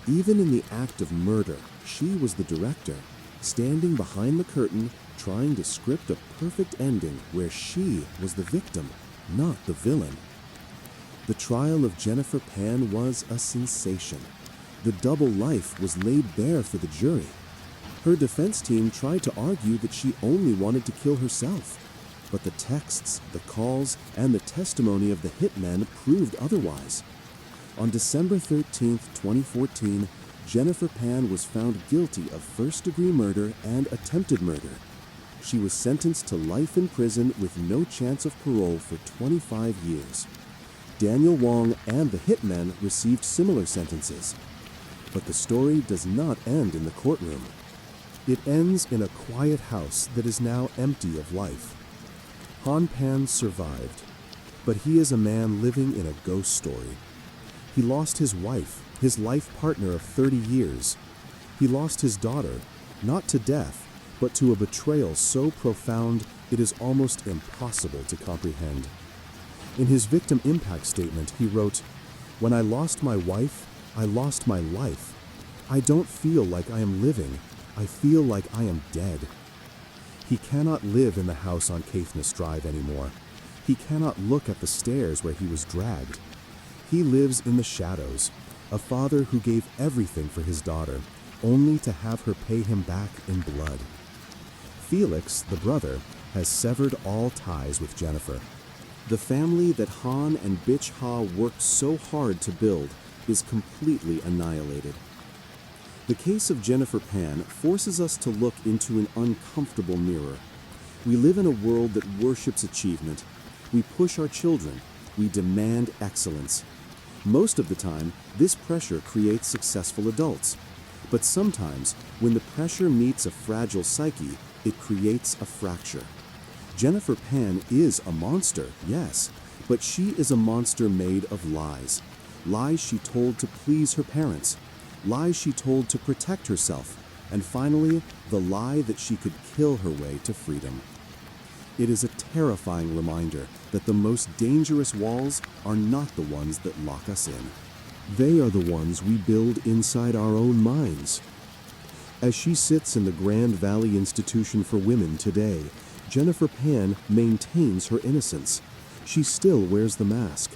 Even in the act of murder, she was the director, standing behind the curtain, trying to script a perfect ending where she was the victim, not the villain. The trial of Jennifer Pan was a sensation. The double life was laid bare for the jury. Her defense team tried to argue that she only wanted to kill herself, but the texts, the calls, and the testimony of the hitmen proved otherwise. On December 13, 2014, Jennifer Pan was found guilty of first-degree murder and attempted murder. She was sentenced to life in prison with no chance of parole for 25 years. Daniel Wong and the hitmen received similar sentences. But the story does not end in the courtroom. It ends in a quiet house that is now empty of life. Han Pan survived, but he is a man living in a ghost story. He lost his wife, his life partner of 30 years. He lost his daughter, not to death, but to a betrayal so profound it is almost impossible to comprehend. In his victim impact statement, he wrote, "When I lost my wife, I lost my life. I don't feel like I am living. I feel like I am dead." He cannot live in the house on Caithness Drive anymore. He cannot look at the stairs where he was dragged. He lives in the shadows, a father who gave everything for his daughter, only to have her pay him back in blood. Felix, the brother, has severed all ties with Jennifer. The family that Han and Bitch Ha worked so hard to build is completely annihilated. The case of Jennifer Pan forces us to look into an uncomfortable mirror. We live in a world that worships achievement. We push our children. We demand excellence. Most of the time, this pressure creates successful adults. But sometimes, when the pressure meets a fragile psyche, it creates a fracture. Jennifer Pan is a monster, yes, but she is a monster made of lies. Lies she told to please her parents. Lies she told to protect herself. And finally, the lie that she could kill her way to freedom. It is a terrifying reminder that the most dangerous walls are not the ones that lock us in. They are the ones we build inside our own minds. As she sits in the Grand Valley Institution for Women today, Jennifer Pan maintains her innocence. She still wears the mask.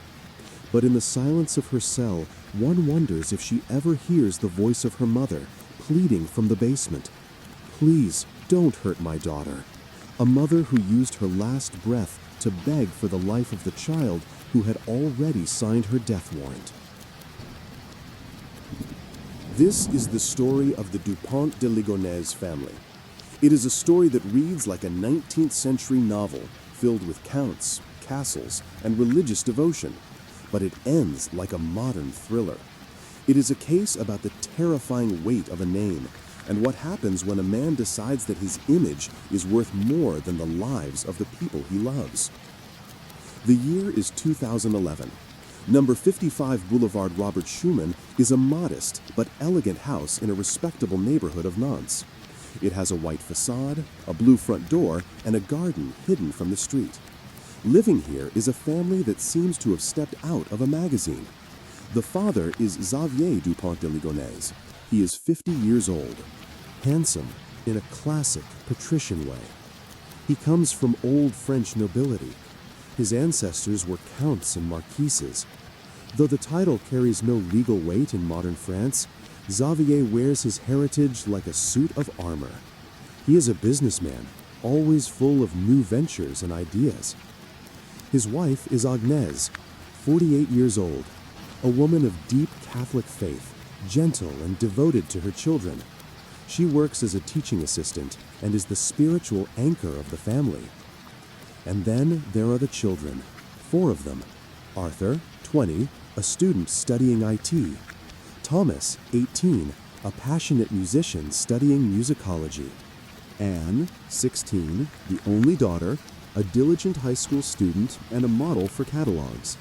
But in the silence of her cell, one wonders if she ever hears the voice of her mother pleading from the basement. "Please, don't hurt my daughter." A mother who used her last breath to beg for the life of the child who had already signed her death warrant. This is the story of the Dupont de Ligonnès family. It is a story that reads like a 19th century novel filled with counts, castles, and religious devotion, but it ends like a modern thriller. It is a case about the terrifying weight of a name and what happens when a man decides that his image is worth more than the lives of the people he loves. The year is 2011. Number 55 Boulevard Robert Schumann is a modest but elegant house in a respectable neighborhood of Nantes. It has a white facade, a blue front door, and a garden hidden from the street. Living here is a family that seems to have stepped out of a magazine. The father is Xavier Dupont de Ligonnès. He is 50 years old, handsome in a classic patrician way. He comes from old French nobility. His ancestors were counts and marquises. Though the title carries no legal weight in modern France, Xavier wears his heritage like a suit of armor. He is a businessman, always full of new ventures and ideas. His wife is Agnès, 48 years old, a woman of deep Catholic faith, gentle and devoted to her children. She works as a teaching assistant and is the spiritual anchor of the family. And then there are the children, 4 of them. Arthur, 20, a student studying IT. Thomas, 18, a passionate musician studying musicology. Anne, 16, the only daughter, a diligent high school student and a model for catalogs.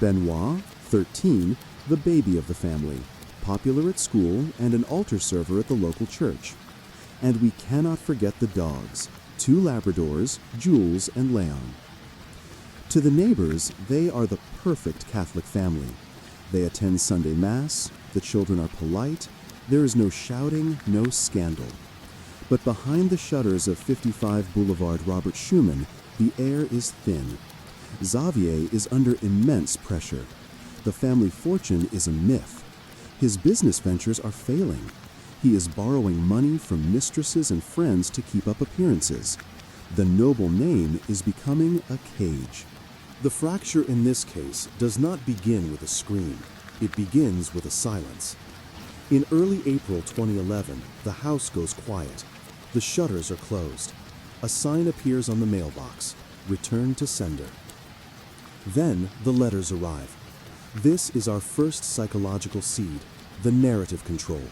Benoit, 13, the baby of the family, popular at school and an altar server at the local church. And we cannot forget the dogs, 2 Labradors, Jules and Leon. To the neighbors, they are the perfect Catholic family. They attend Sunday Mass, the children are polite, there is no shouting, no scandal. But behind the shutters of 55 Boulevard Robert Schumann, the air is thin. Xavier is under immense pressure. The family fortune is a myth. His business ventures are failing. He is borrowing money from mistresses and friends to keep up appearances. The noble name is becoming a cage. The fracture in this case does not begin with a scream. It begins with a silence. In early April 2011, the house goes quiet. The shutters are closed. A sign appears on the mailbox, "Return to sender." Then the letters arrive. This is our first psychological seed, the narrative control.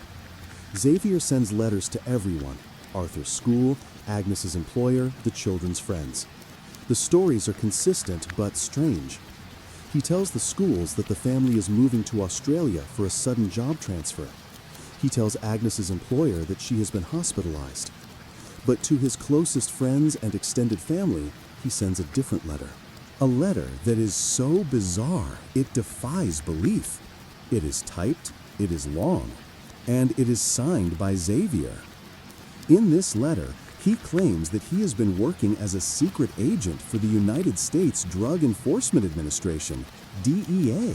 Xavier sends letters to everyone, Arthur's school, Agnes's employer, the children's friends. The stories are consistent but strange. He tells the schools that the family is moving to Australia for a sudden job transfer. He tells Agnes's employer that she has been hospitalized. But to his closest friends and extended family, he sends a different letter. A letter that is so bizarre, it defies belief. It is typed, it is long, and it is signed by Xavier. In this letter, he claims that he has been working as a secret agent for the United States Drug Enforcement Administration, DEA.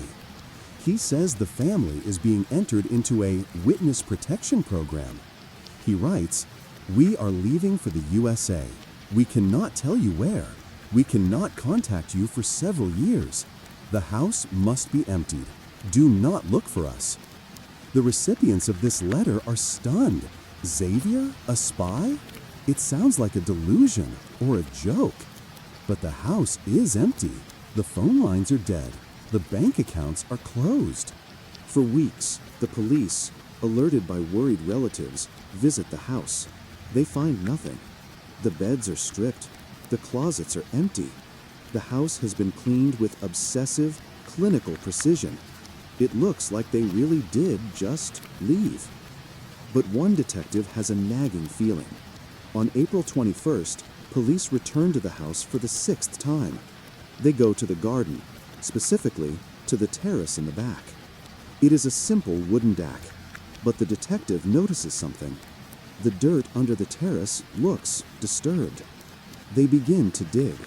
He says the family is being entered into a witness protection program. He writes, "We are leaving for the USA. We cannot tell you where. We cannot contact you for several years. The house must be emptied. Do not look for us." The recipients of this letter are stunned. Xavier? A spy? It sounds like a delusion or a joke. But the house is empty. The phone lines are dead. The bank accounts are closed. For weeks, the police, alerted by worried relatives, visit the house. They find nothing. The beds are stripped. The closets are empty. The house has been cleaned with obsessive, clinical precision. It looks like they really did just leave. But one detective has a nagging feeling. On April 21st, police return to the house for the 6th time. They go to the garden, specifically to the terrace in the back. It is a simple wooden deck, but the detective notices something. The dirt under the terrace looks disturbed. They begin to dig.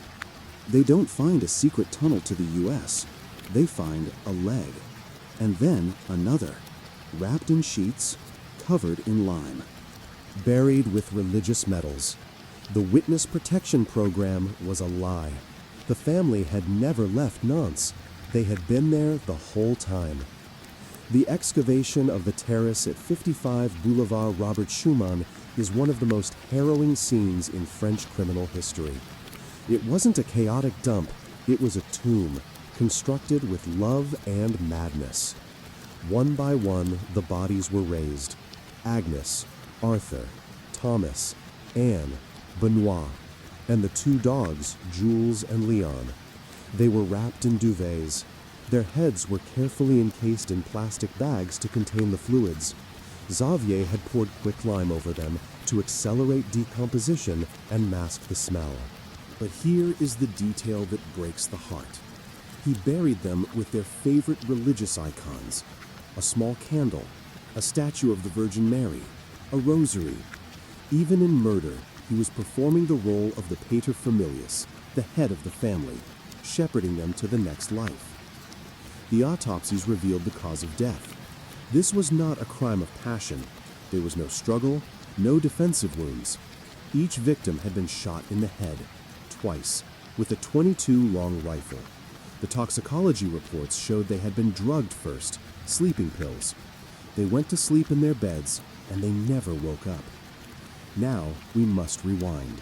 They don't find a secret tunnel to the US. They find a leg, and then another, wrapped in sheets, covered in lime. Buried with religious medals. The witness protection program was a lie. The family had never left Nantes. They had been there the whole time. The excavation of the terrace at 55 Boulevard Robert Schumann is one of the most harrowing scenes in French criminal history. It wasn't a chaotic dump, it was a tomb, constructed with love and madness. One by one, the bodies were raised. Agnes, Arthur, Thomas, Anne, Benoit, and the 2 dogs, Jules and Leon. They were wrapped in duvets. Their heads were carefully encased in plastic bags to contain the fluids. Xavier had poured quicklime over them to accelerate decomposition and mask the smell. But here is the detail that breaks the heart. He buried them with their favorite religious icons: a small candle, a statue of the Virgin Mary, a rosary. Even in murder, he was performing the role of the paterfamilias, the head of the family, shepherding them to the next life. The autopsies revealed the cause of death. This was not a crime of passion. There was no struggle, no defensive wounds. Each victim had been shot in the head, twice, with a .22 long rifle. The toxicology reports showed they had been drugged first, sleeping pills. They went to sleep in their beds, and they never woke up. Now we must rewind.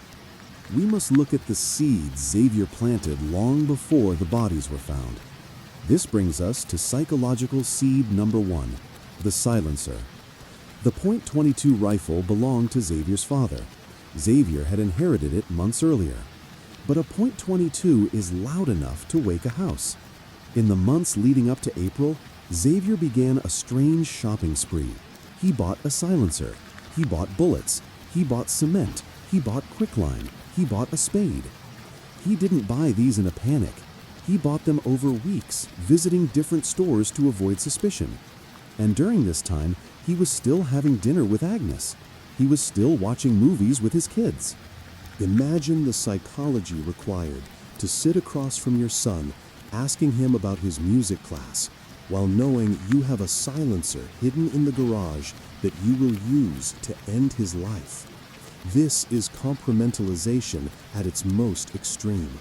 We must look at the seeds Xavier planted long before the bodies were found. This brings us to psychological seed number 1, the silencer. The .22 rifle belonged to Xavier's father. Xavier had inherited it months earlier. But a .22 is loud enough to wake a house. In the months leading up to April, Xavier began a strange shopping spree. He bought a silencer. He bought bullets. He bought cement. He bought quicklime. He bought a spade. He didn't buy these in a panic. He bought them over weeks, visiting different stores to avoid suspicion. And during this time, he was still having dinner with Agnes. He was still watching movies with his kids. Imagine the psychology required to sit across from your son, asking him about his music class, while knowing you have a silencer hidden in the garage that you will use to end his life. This is compartmentalization at its most extreme.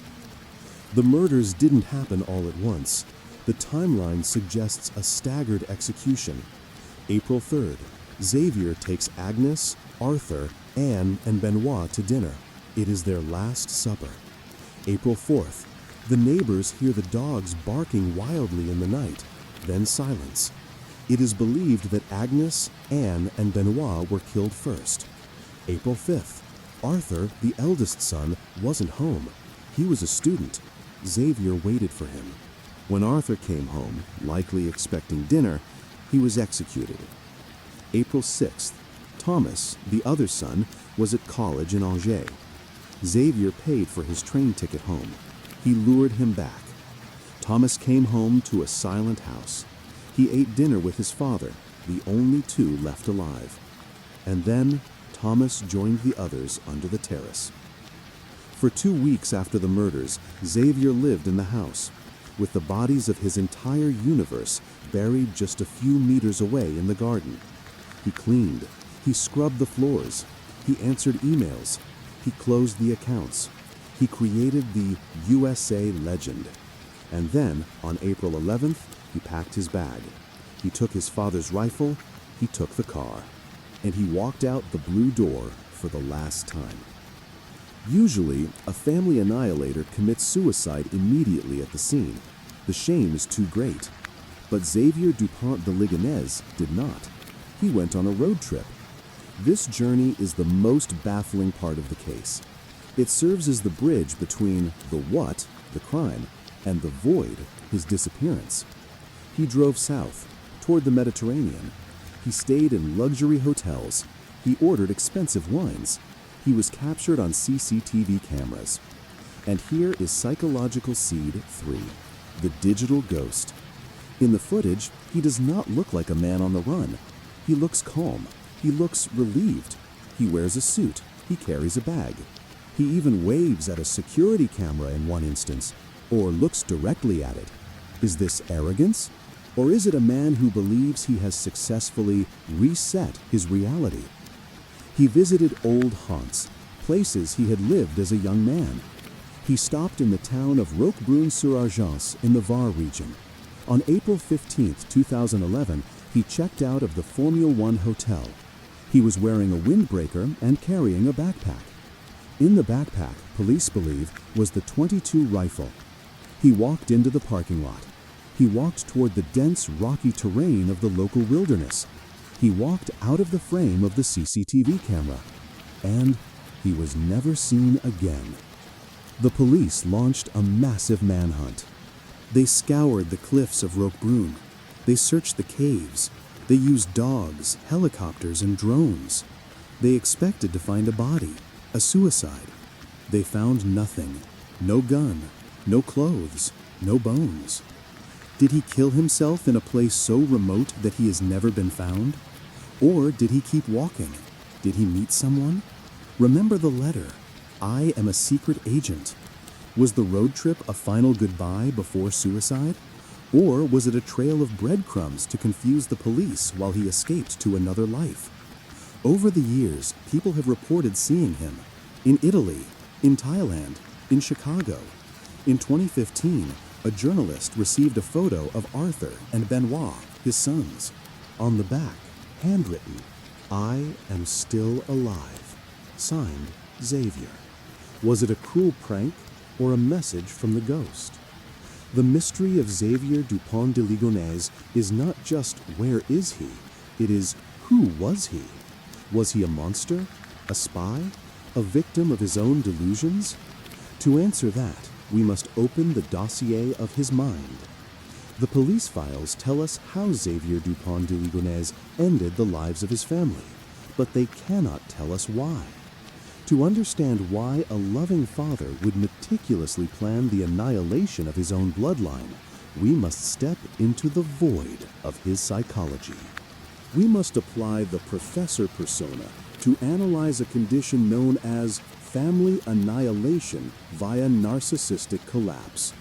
The murders didn't happen all at once. The timeline suggests a staggered execution. April 3rd, Xavier takes Agnes, Arthur, Anne, and Benoit to dinner. It is their last supper. April 4th, the neighbors hear the dogs barking wildly in the night, then silence. It is believed that Agnes, Anne, and Benoit were killed first. April 5th, Arthur, the eldest son, wasn't home. He was a student. Xavier waited for him. When Arthur came home, likely expecting dinner, he was executed. April 6th, Thomas, the other son, was at college in Angers. Xavier paid for his train ticket home. He lured him back. Thomas came home to a silent house. He ate dinner with his father, the only two left alive. And then Thomas joined the others under the terrace. For 2 weeks after the murders, Xavier lived in the house, with the bodies of his entire universe buried just a few meters away in the garden. He cleaned, he scrubbed the floors, he answered emails, he closed the accounts, he created the USA legend. And then, on April 11th, he packed his bag. He took his father's rifle, he took the car, and he walked out the blue door for the last time. Usually, a family annihilator commits suicide immediately at the scene. The shame is too great. But Xavier Dupont de Ligonnès did not. He went on a road trip. This journey is the most baffling part of the case. It serves as the bridge between the what, the crime, and the void, his disappearance. He drove south, toward the Mediterranean. He stayed in luxury hotels. He ordered expensive wines. He was captured on CCTV cameras. And here is Psychological Seed 3, the digital ghost. In the footage, he does not look like a man on the run. He looks calm. He looks relieved. He wears a suit. He carries a bag. He even waves at a security camera in one instance, or looks directly at it. Is this arrogance? Or is it a man who believes he has successfully reset his reality? He visited old haunts, places he had lived as a young man. He stopped in the town of Roquebrune-sur-Argence in the Var region. On April 15, 2011, he checked out of the Formula One hotel. He was wearing a windbreaker and carrying a backpack. In the backpack, police believe, was the .22 rifle. He walked into the parking lot. He walked toward the dense, rocky terrain of the local wilderness. He walked out of the frame of the CCTV camera. And he was never seen again. The police launched a massive manhunt. They scoured the cliffs of Roquebrune. They searched the caves. They used dogs, helicopters, and drones. They expected to find a body, a suicide. They found nothing. No gun, no clothes, no bones. Did he kill himself in a place so remote that he has never been found? Or did he keep walking? Did he meet someone? Remember the letter, "I am a secret agent." Was the road trip a final goodbye before suicide? Or was it a trail of breadcrumbs to confuse the police while he escaped to another life? Over the years, people have reported seeing him in Italy, in Thailand, in Chicago. In 2015, a journalist received a photo of Arthur and Benoit, his sons. On the back, handwritten, "I am still alive." Signed, Xavier. Was it a cruel prank or a message from the ghost? The mystery of Xavier Dupont de Ligonnès is not just where is he, it is who was he? Was he a monster, a spy, a victim of his own delusions? To answer that, we must open the dossier of his mind. The police files tell us how Xavier Dupont de Ligonnès ended the lives of his family, but they cannot tell us why. To understand why a loving father would meticulously plan the annihilation of his own bloodline, we must step into the void of his psychology. We must apply the professor persona to analyze a condition known as family annihilation via narcissistic collapse.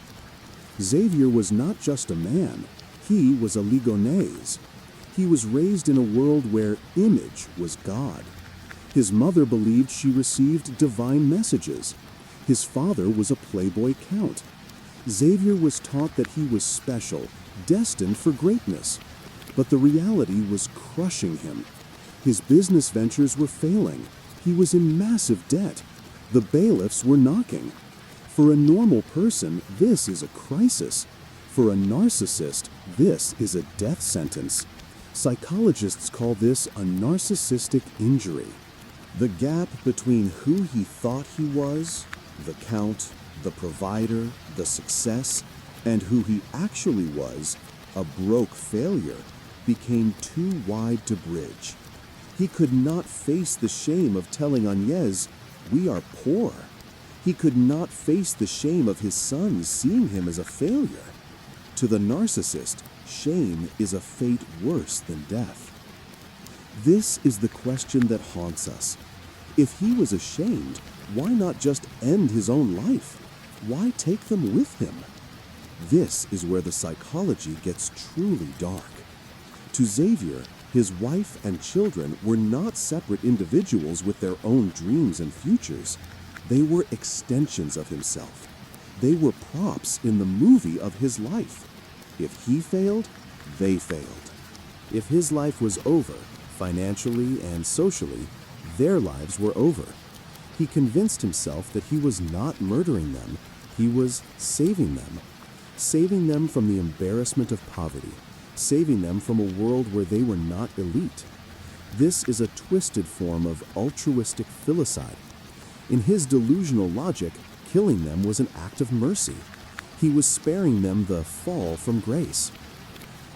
Xavier was not just a man, he was a Ligonnès. He was raised in a world where image was God. His mother believed she received divine messages. His father was a playboy count. Xavier was taught that he was special, destined for greatness. But the reality was crushing him. His business ventures were failing. He was in massive debt. The bailiffs were knocking. For a normal person, this is a crisis. For a narcissist, this is a death sentence. Psychologists call this a narcissistic injury. The gap between who he thought he was, the count, the provider, the success, and who he actually was, a broke failure, became too wide to bridge. He could not face the shame of telling Agnès, "We are poor." He could not face the shame of his sons seeing him as a failure. To the narcissist, shame is a fate worse than death. This is the question that haunts us. If he was ashamed, why not just end his own life? Why take them with him? This is where the psychology gets truly dark. To Xavier, his wife and children were not separate individuals with their own dreams and futures. They were extensions of himself. They were props in the movie of his life. If he failed, they failed. If his life was over, financially and socially, their lives were over. He convinced himself that he was not murdering them, he was saving them from the embarrassment of poverty, saving them from a world where they were not elite. This is a twisted form of altruistic filicide. In his delusional logic, killing them was an act of mercy. He was sparing them the fall from grace.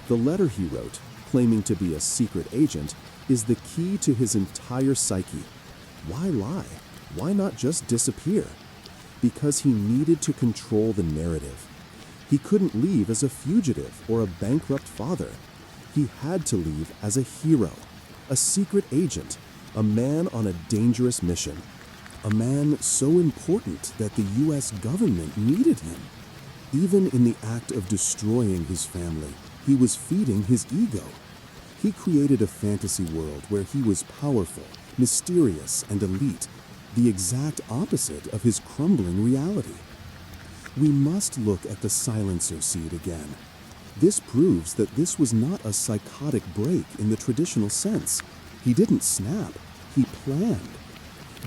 The letter he wrote, claiming to be a secret agent, is the key to his entire psyche. Why lie? Why not just disappear? Because he needed to control the narrative. He couldn't leave as a fugitive or a bankrupt father. He had to leave as a hero, a secret agent, a man on a dangerous mission, a man so important that the U.S. government needed him. Even in the act of destroying his family, he was feeding his ego. He created a fantasy world where he was powerful, mysterious, and elite, the exact opposite of his crumbling reality. We must look at the silencer seed again. This proves that this was not a psychotic break in the traditional sense. He didn't snap, he planned.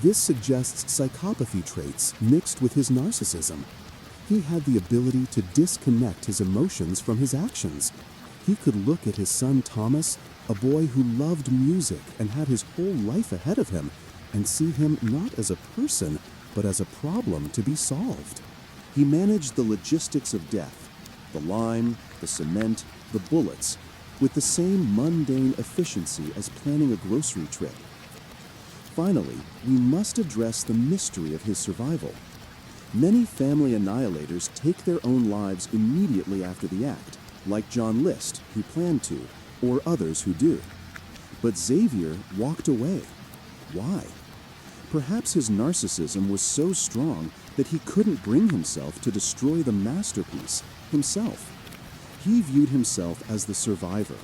This suggests psychopathy traits mixed with his narcissism. He had the ability to disconnect his emotions from his actions. He could look at his son Thomas, a boy who loved music and had his whole life ahead of him, and see him not as a person, but as a problem to be solved. He managed the logistics of death, the lime, the cement, the bullets, with the same mundane efficiency as planning a grocery trip. Finally, we must address the mystery of his survival. Many family annihilators take their own lives immediately after the act, like John List, who planned to, or others who do. But Xavier walked away. Why? Perhaps his narcissism was so strong that he couldn't bring himself to destroy the masterpiece, himself. He viewed himself as the survivor.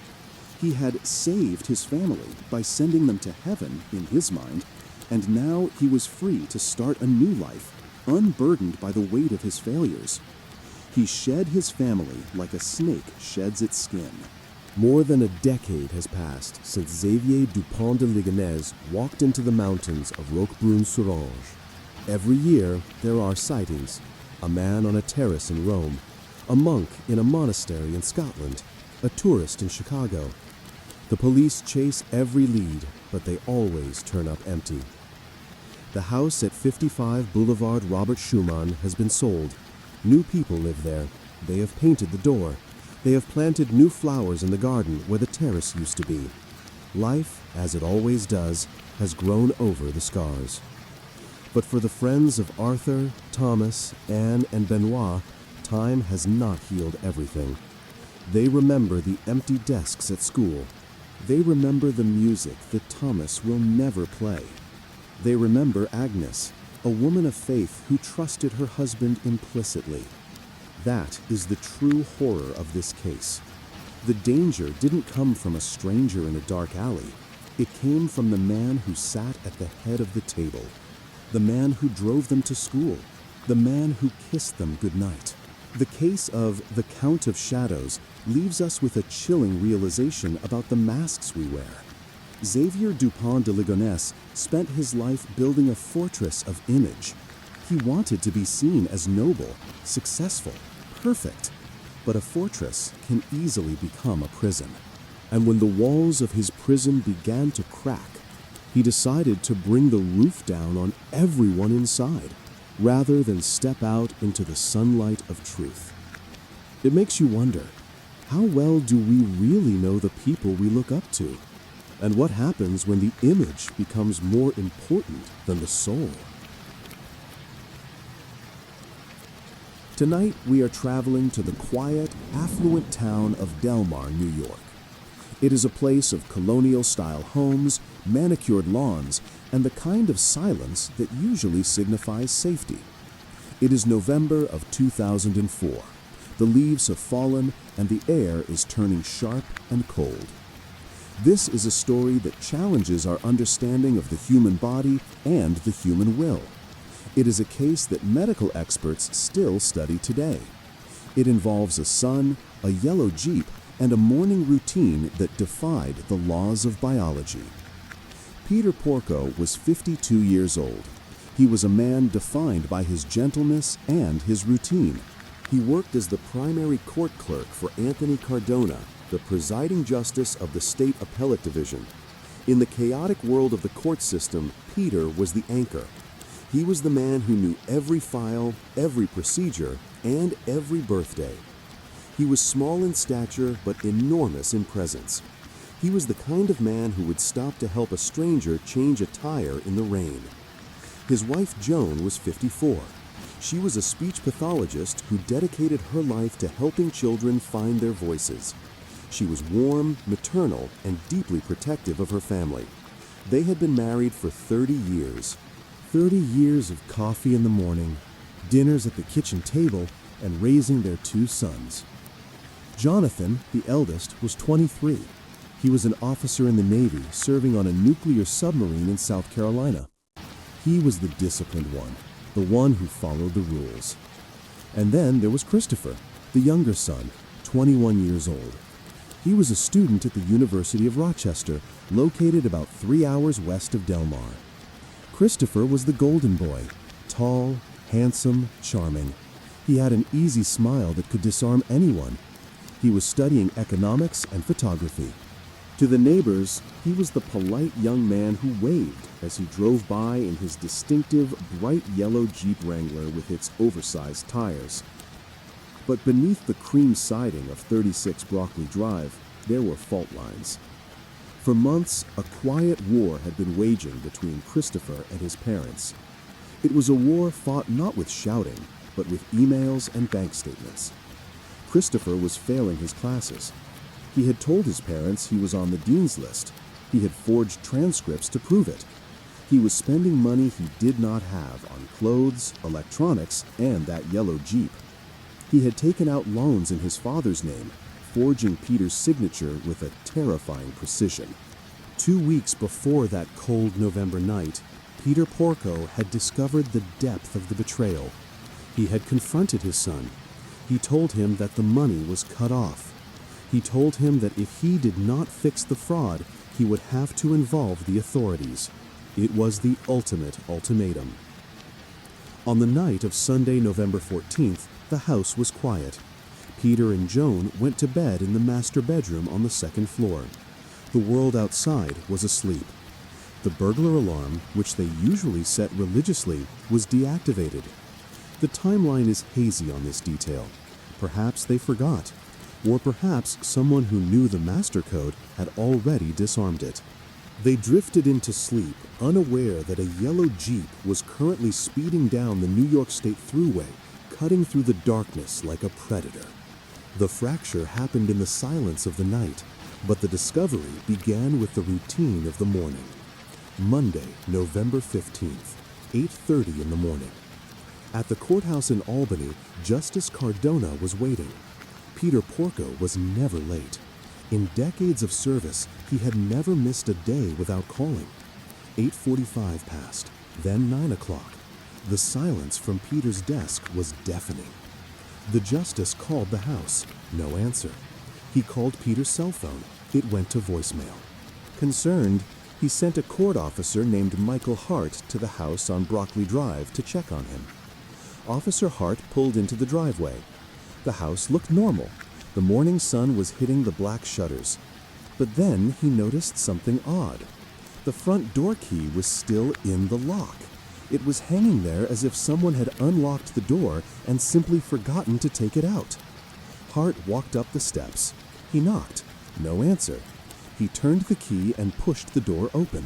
He had saved his family by sending them to heaven, in his mind, and now he was free to start a new life, unburdened by the weight of his failures. He shed his family like a snake sheds its skin. More than a decade has passed since Xavier Dupont de Ligonnès walked into the mountains of Roquebrune-sur-Orge. Every year, there are sightings: a man on a terrace in Rome, a monk in a monastery in Scotland, a tourist in Chicago. The police chase every lead, but they always turn up empty. The house at 55 Boulevard Robert Schumann has been sold. New people live there. They have painted the door. They have planted new flowers in the garden where the terrace used to be. Life, as it always does, has grown over the scars. But for the friends of Arthur, Thomas, Anne, and Benoit, time has not healed everything. They remember the empty desks at school. They remember the music that Thomas will never play. They remember Agnes, a woman of faith who trusted her husband implicitly. That is the true horror of this case. The danger didn't come from a stranger in a dark alley. It came from the man who sat at the head of the table, the man who drove them to school, the man who kissed them goodnight. The case of The Count of Shadows leaves us with a chilling realization about the masks we wear. Xavier Dupont de Ligonnès spent his life building a fortress of image. He wanted to be seen as noble, successful, perfect. But a fortress can easily become a prison. And when the walls of his prison began to crack, he decided to bring the roof down on everyone inside, rather than step out into the sunlight of truth. It makes you wonder, how well do we really know the people we look up to? And what happens when the image becomes more important than the soul? Tonight, we are traveling to the quiet, affluent town of Delmar, New York. It is a place of colonial-style homes, manicured lawns, and the kind of silence that usually signifies safety. It is November of 2004. The leaves have fallen, and the air is turning sharp and cold. This is a story that challenges our understanding of the human body and the human will. It is a case that medical experts still study today. It involves a sun, a yellow Jeep, and a morning routine that defied the laws of biology. Peter Porco was 52 years old. He was a man defined by his gentleness and his routine. He worked as the primary court clerk for Anthony Cardona, the presiding justice of the State Appellate Division. In the chaotic world of the court system, Peter was the anchor. He was the man who knew every file, every procedure, and every birthday. He was small in stature, but enormous in presence. He was the kind of man who would stop to help a stranger change a tire in the rain. His wife Joan was 54. She was a speech pathologist who dedicated her life to helping children find their voices. She was warm, maternal, and deeply protective of her family. They had been married for 30 years. 30 years of coffee in the morning, dinners at the kitchen table, and raising their 2 sons. Jonathan, the eldest, was 23. He was an officer in the Navy serving on a nuclear submarine in South Carolina. He was the disciplined one, the one who followed the rules. And then there was Christopher, the younger son, 21 years old. He was a student at the University of Rochester, located about 3 hours west of Delmar. Christopher was the golden boy, tall, handsome, charming. He had an easy smile that could disarm anyone. He was studying economics and photography. To the neighbors, he was the polite young man who waved as he drove by in his distinctive, bright yellow Jeep Wrangler with its oversized tires. But beneath the cream siding of 36 Broccoli Drive, there were fault lines. For months, a quiet war had been waging between Christopher and his parents. It was a war fought not with shouting, but with emails and bank statements. Christopher was failing his classes. He had told his parents he was on the dean's list. He had forged transcripts to prove it. He was spending money he did not have on clothes, electronics, and that yellow Jeep. He had taken out loans in his father's name, forging Peter's signature with a terrifying precision. 2 weeks before that cold November night, Peter Porco had discovered the depth of the betrayal. He had confronted his son. He told him that the money was cut off. He told him that if he did not fix the fraud, he would have to involve the authorities. It was the ultimate ultimatum. On the night of Sunday, November 14th, the house was quiet. Peter and Joan went to bed in the master bedroom on the 2nd floor. The world outside was asleep. The burglar alarm, which they usually set religiously, was deactivated. The timeline is hazy on this detail. Perhaps they forgot, or perhaps someone who knew the master code had already disarmed it. They drifted into sleep, unaware that a yellow Jeep was currently speeding down the New York State Thruway, cutting through the darkness like a predator. The fracture happened in the silence of the night, but the discovery began with the routine of the morning. Monday, November 15th, 8:30 in the morning. At the courthouse in Albany, Justice Cardona was waiting. Peter Porco was never late. In decades of service, he had never missed a day without calling. 8:45 passed, then 9 o'clock. The silence from Peter's desk was deafening. The justice called the house. No answer. He called Peter's cell phone. It went to voicemail. Concerned, he sent a court officer named Michael Hart to the house on Broccoli Drive to check on him. Officer Hart pulled into the driveway. The house looked normal. The morning sun was hitting the black shutters. But then he noticed something odd. The front door key was still in the lock. It was hanging there as if someone had unlocked the door and simply forgotten to take it out. Hart walked up the steps. He knocked. No answer. He turned the key and pushed the door open.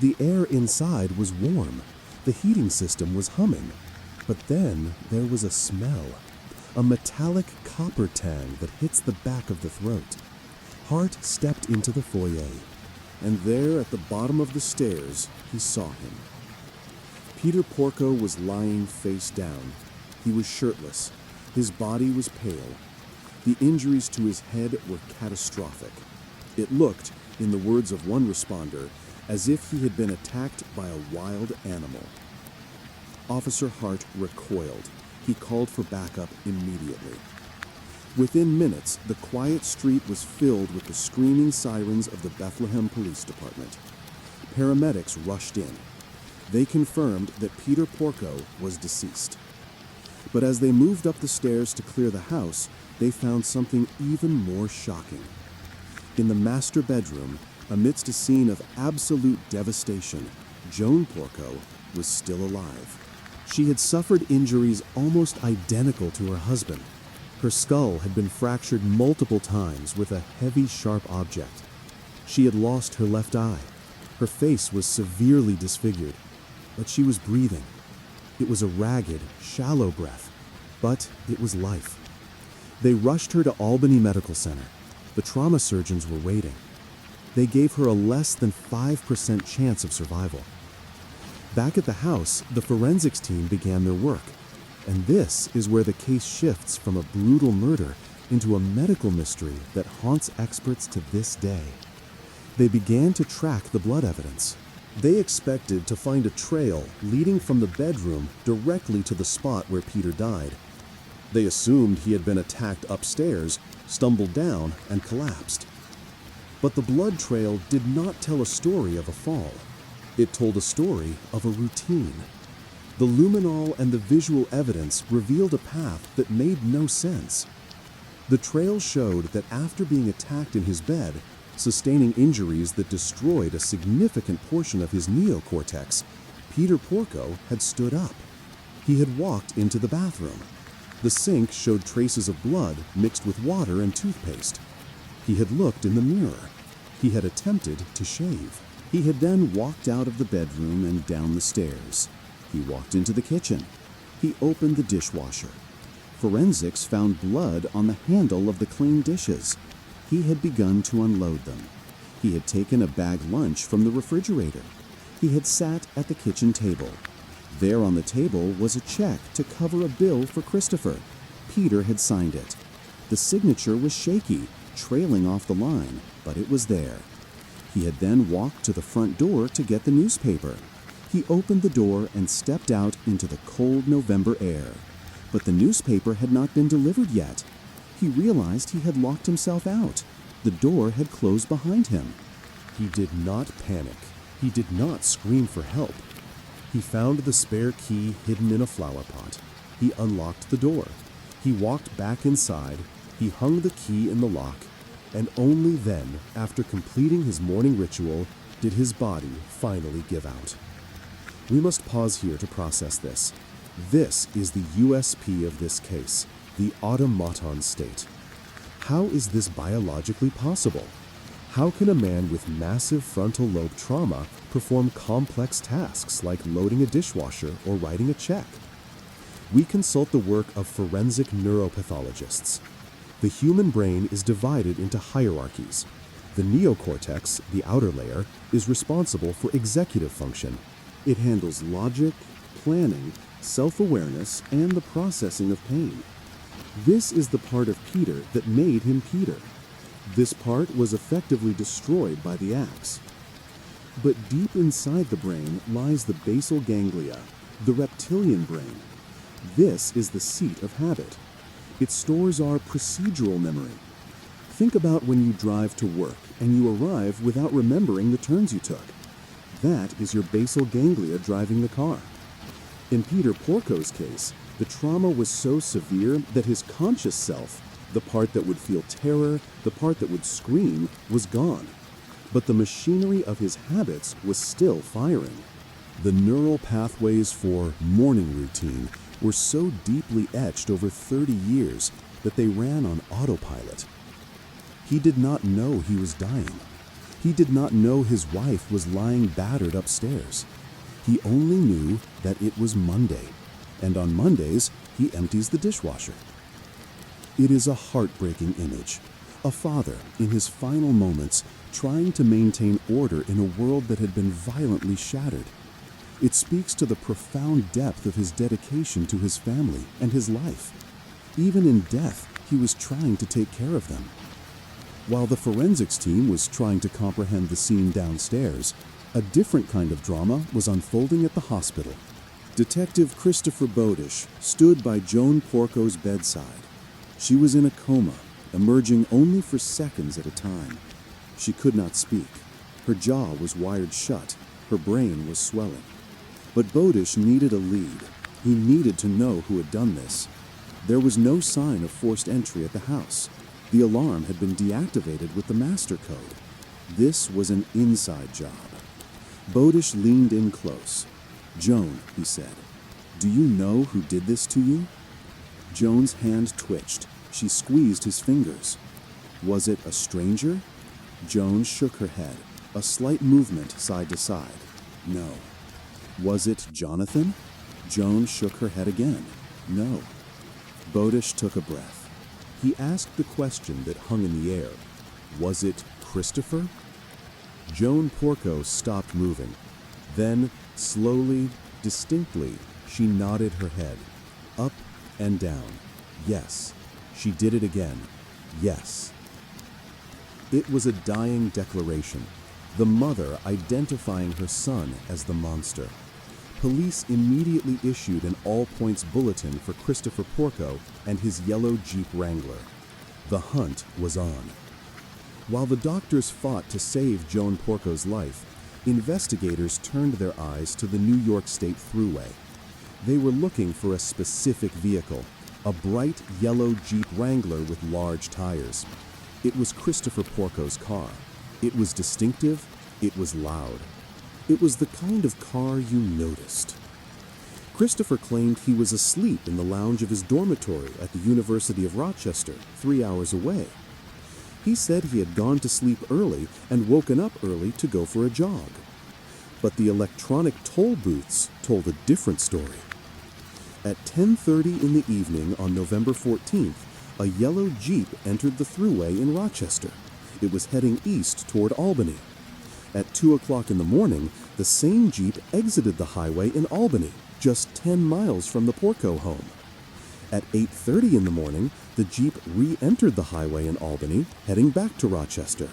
The air inside was warm. The heating system was humming. But then there was a smell, a metallic copper tang that hits the back of the throat. Hart stepped into the foyer, and there at the bottom of the stairs, he saw him. Peter Porco was lying face down. He was shirtless. His body was pale. The injuries to his head were catastrophic. It looked, in the words of one responder, as if he had been attacked by a wild animal. Officer Hart recoiled. He called for backup immediately. Within minutes, the quiet street was filled with the screaming sirens of the Bethlehem Police Department. Paramedics rushed in. They confirmed that Peter Porco was deceased. But as they moved up the stairs to clear the house, they found something even more shocking. In the master bedroom, amidst a scene of absolute devastation, Joan Porco was still alive. She had suffered injuries almost identical to her husband. Her skull had been fractured multiple times with a heavy, sharp object. She had lost her left eye. Her face was severely disfigured, but she was breathing. It was a ragged, shallow breath, but it was life. They rushed her to Albany Medical Center. The trauma surgeons were waiting. They gave her a less than 5% chance of survival. Back at the house, the forensics team began their work, and this is where the case shifts from a brutal murder into a medical mystery that haunts experts to this day. They began to track the blood evidence. They expected to find a trail leading from the bedroom directly to the spot where Peter died. They assumed he had been attacked upstairs, stumbled down, and collapsed. But the blood trail did not tell a story of a fall. It told a story of a routine. The luminol and the visual evidence revealed a path that made no sense. The trail showed that after being attacked in his bed, sustaining injuries that destroyed a significant portion of his neocortex, Peter Porco had stood up. He had walked into the bathroom. The sink showed traces of blood mixed with water and toothpaste. He had looked in the mirror. He had attempted to shave. He had then walked out of the bedroom and down the stairs. He walked into the kitchen. He opened the dishwasher. Forensics found blood on the handle of the clean dishes. He had begun to unload them. He had taken a bag lunch from the refrigerator. He had sat at the kitchen table. There on the table was a check to cover a bill for Christopher. Peter had signed it. The signature was shaky, trailing off the line, but it was there. He had then walked to the front door to get the newspaper. He opened the door and stepped out into the cold November air. But the newspaper had not been delivered yet. He realized he had locked himself out. The door had closed behind him. He did not panic. He did not scream for help. He found the spare key hidden in a flower pot. He unlocked the door. He walked back inside. He hung the key in the lock. And only then, after completing his morning ritual, did his body finally give out. We must pause here to process this. This is the USP of this case, the automaton state. How is this biologically possible? How can a man with massive frontal lobe trauma perform complex tasks like loading a dishwasher or writing a check? We consult the work of forensic neuropathologists. The human brain is divided into hierarchies. The neocortex, the outer layer, is responsible for executive function. It handles logic, planning, self-awareness, and the processing of pain. This is the part of Peter that made him Peter. This part was effectively destroyed by the axe. But deep inside the brain lies the basal ganglia, the reptilian brain. This is the seat of habit. It stores our procedural memory. Think about when you drive to work and you arrive without remembering the turns you took. That is your basal ganglia driving the car. In Peter Porco's case, the trauma was so severe that his conscious self, the part that would feel terror, the part that would scream, was gone. But the machinery of his habits was still firing. The neural pathways for morning routine were so deeply etched over 30 years that they ran on autopilot. He did not know he was dying. He did not know his wife was lying battered upstairs. He only knew that it was Monday, and on Mondays, he empties the dishwasher. It is a heartbreaking image. A father, in his final moments, trying to maintain order in a world that had been violently shattered. It speaks to the profound depth of his dedication to his family and his life. Even in death, he was trying to take care of them. While the forensics team was trying to comprehend the scene downstairs, a different kind of drama was unfolding at the hospital. Detective Christopher Bodish stood by Joan Porco's bedside. She was in a coma, emerging only for seconds at a time. She could not speak. Her jaw was wired shut. Her brain was swelling. But Bodish needed a lead. He needed to know who had done this. There was no sign of forced entry at the house. The alarm had been deactivated with the master code. This was an inside job. Bodish leaned in close. "Joan," he said, "do you know who did this to you?" Joan's hand twitched. She squeezed his fingers. Was it a stranger? Joan shook her head, a slight movement side to side. No. Was it Jonathan? Joan shook her head again. No. Bodish took a breath. He asked the question that hung in the air. Was it Christopher? Joan Porco stopped moving. Then, slowly, distinctly, she nodded her head, up and down. Yes. She did it again. Yes. It was a dying declaration, the mother identifying her son as the monster. Police immediately issued an all-points bulletin for Christopher Porco and his yellow Jeep Wrangler. The hunt was on. While the doctors fought to save Joan Porco's life, investigators turned their eyes to the New York State Thruway. They were looking for a specific vehicle, a bright yellow Jeep Wrangler with large tires. It was Christopher Porco's car. It was distinctive. It was loud. It was the kind of car you noticed. Christopher claimed he was asleep in the lounge of his dormitory at the University of Rochester, 3 hours away. He said he had gone to sleep early and woken up early to go for a jog. But the electronic toll booths told a different story. At 10:30 in the evening on November 14th, a yellow Jeep entered the Thruway in Rochester. It was heading east toward Albany. At 2 o'clock in the morning, the same Jeep exited the highway in Albany, just 10 miles from the Porco home. At 8:30 in the morning, the Jeep re-entered the highway in Albany, heading back to Rochester.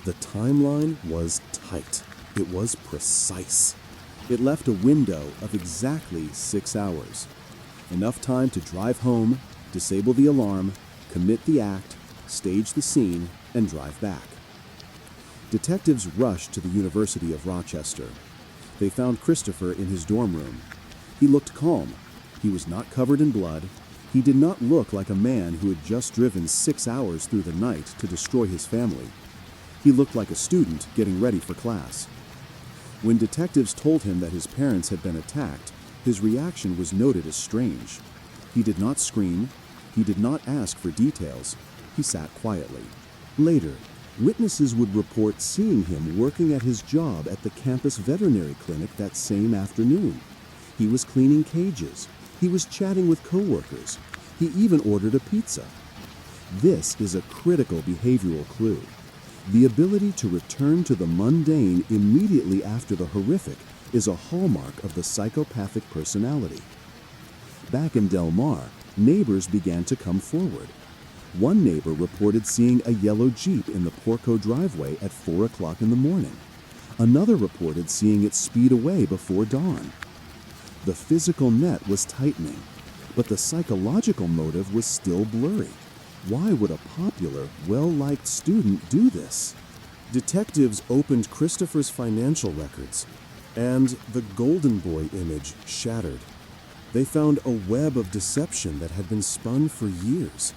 The timeline was tight. It was precise. It left a window of exactly 6 hours. Enough time to drive home, disable the alarm, commit the act, stage the scene, and drive back. Detectives rushed to the University of Rochester. They found Christopher in his dorm room. He looked calm. He was not covered in blood. He did not look like a man who had just driven 6 hours through the night to destroy his family. He looked like a student getting ready for class. When detectives told him that his parents had been attacked, his reaction was noted as strange. He did not scream. He did not ask for details. He sat quietly. Later, witnesses would report seeing him working at his job at the campus veterinary clinic that same afternoon. He was cleaning cages. He was chatting with coworkers. He even ordered a pizza. This is a critical behavioral clue. The ability to return to the mundane immediately after the horrific is a hallmark of the psychopathic personality. Back in Del Mar, neighbors began to come forward. One neighbor reported seeing a yellow Jeep in the Porco driveway at 4 o'clock in the morning. Another reported seeing it speed away before dawn. The physical net was tightening, but the psychological motive was still blurry. Why would a popular, well-liked student do this? Detectives opened Christopher's financial records, and the Golden Boy image shattered. They found a web of deception that had been spun for years.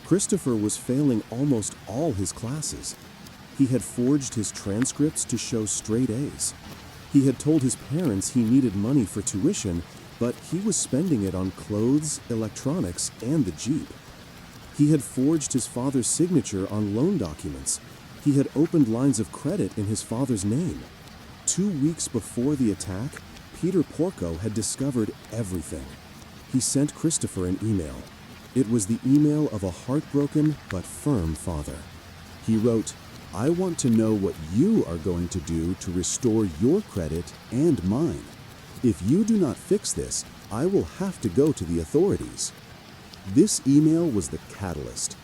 Christopher was failing almost all his classes. He had forged his transcripts to show straight A's. He had told his parents he needed money for tuition, but he was spending it on clothes, electronics, and the Jeep. He had forged his father's signature on loan documents, He had opened lines of credit in his father's name. 2 weeks before the attack, Peter Porco had discovered everything. He sent Christopher an email. It was the email of a heartbroken but firm father. He wrote, "I want to know what you are going to do to restore your credit and mine. If you do not fix this, I will have to go to the authorities." This email was the catalyst.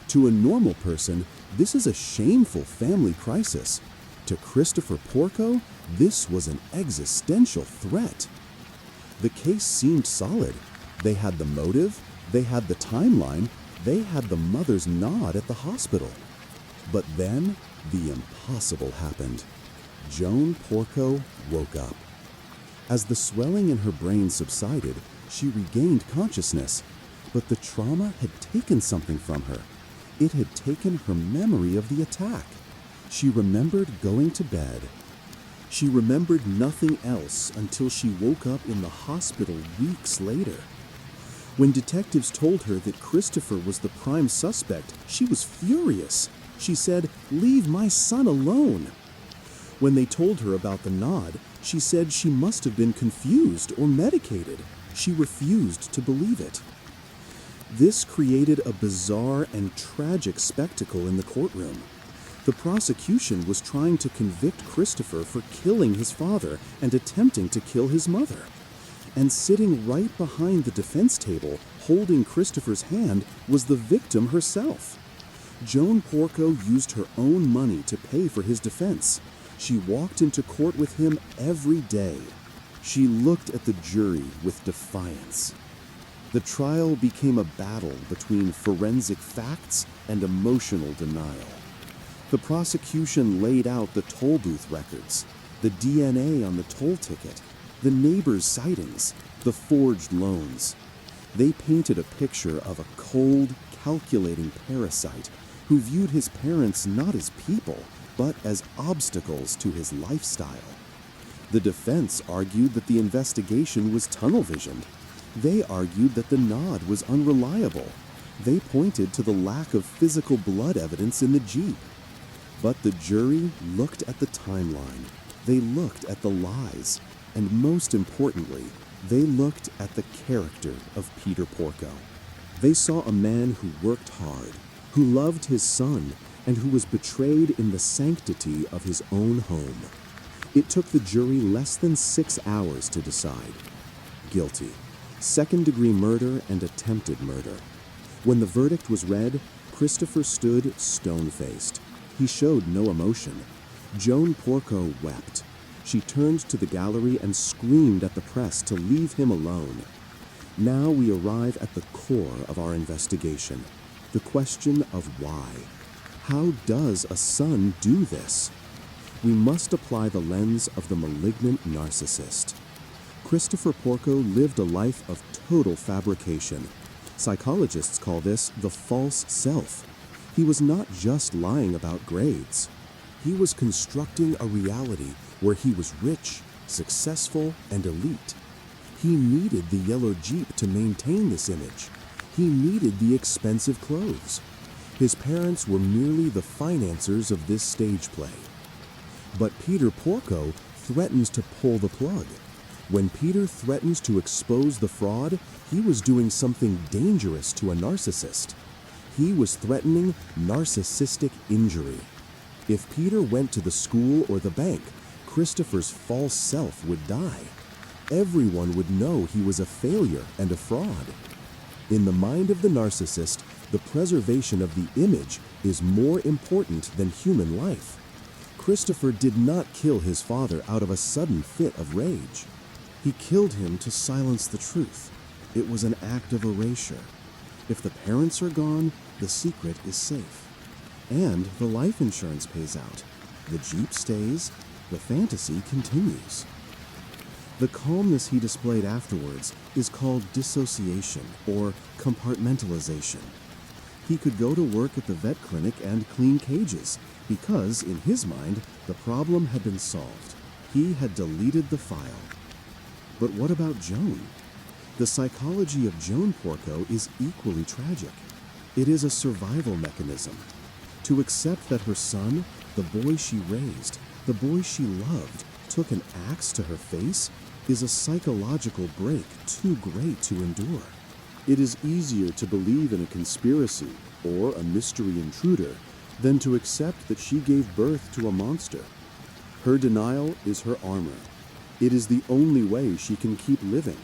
To a normal person, this is a shameful family crisis. To Christopher Porco, this was an existential threat. The case seemed solid. They had the motive, they had the timeline, they had the mother's nod at the hospital. But then, the impossible happened. Joan Porco woke up. As the swelling in her brain subsided, she regained consciousness. But the trauma had taken something from her. It had taken her memory of the attack. She remembered going to bed. She remembered nothing else until she woke up in the hospital weeks later. When detectives told her that Christopher was the prime suspect, she was furious. She said, "Leave my son alone." When they told her about the nod, she said she must have been confused or medicated. She refused to believe it. This created a bizarre and tragic spectacle in the courtroom. The prosecution was trying to convict Christopher for killing his father and attempting to kill his mother. And sitting right behind the defense table, holding Christopher's hand, was the victim herself. Joan Porco used her own money to pay for his defense. She walked into court with him every day. She looked at the jury with defiance. The trial became a battle between forensic facts and emotional denial. The prosecution laid out the toll booth records, the DNA on the toll ticket, the neighbors' sightings, the forged loans. They painted a picture of a cold, calculating parasite who viewed his parents not as people, but as obstacles to his lifestyle. The defense argued that the investigation was tunnel-visioned. They argued that the nod was unreliable. They pointed to the lack of physical blood evidence in the Jeep. But the jury looked at the timeline. They looked at the lies. And most importantly, they looked at the character of Peter Porco. They saw a man who worked hard, who loved his son, and who was betrayed in the sanctity of his own home. It took the jury less than 6 hours to decide. Guilty. Second-degree murder and attempted murder. When the verdict was read, Christopher stood stone-faced. He showed no emotion. Joan Porco wept. She turned to the gallery and screamed at the press to leave him alone. Now we arrive at the core of our investigation, the question of why. How does a son do this? We must apply the lens of the malignant narcissist. Christopher Porco lived a life of total fabrication. Psychologists call this the false self. He was not just lying about grades. He was constructing a reality where he was rich, successful, and elite. He needed the yellow Jeep to maintain this image. He needed the expensive clothes. His parents were merely the financiers of this stage play. But Peter Porco threatens to pull the plug. When Peter threatens to expose the fraud, he was doing something dangerous to a narcissist. He was threatening narcissistic injury. If Peter went to the school or the bank, Christopher's false self would die. Everyone would know he was a failure and a fraud. In the mind of the narcissist, the preservation of the image is more important than human life. Christopher did not kill his father out of a sudden fit of rage. He killed him to silence the truth. It was an act of erasure. If the parents are gone, the secret is safe. And the life insurance pays out. The Jeep stays. The fantasy continues. The calmness he displayed afterwards is called dissociation or compartmentalization. He could go to work at the vet clinic and clean cages because, in his mind, the problem had been solved. He had deleted the file. But what about Joan? The psychology of Joan Porco is equally tragic. It is a survival mechanism. To accept that her son, the boy she raised, the boy she loved, took an axe to her face is a psychological break too great to endure. It is easier to believe in a conspiracy or a mystery intruder than to accept that she gave birth to a monster. Her denial is her armor. It is the only way she can keep living.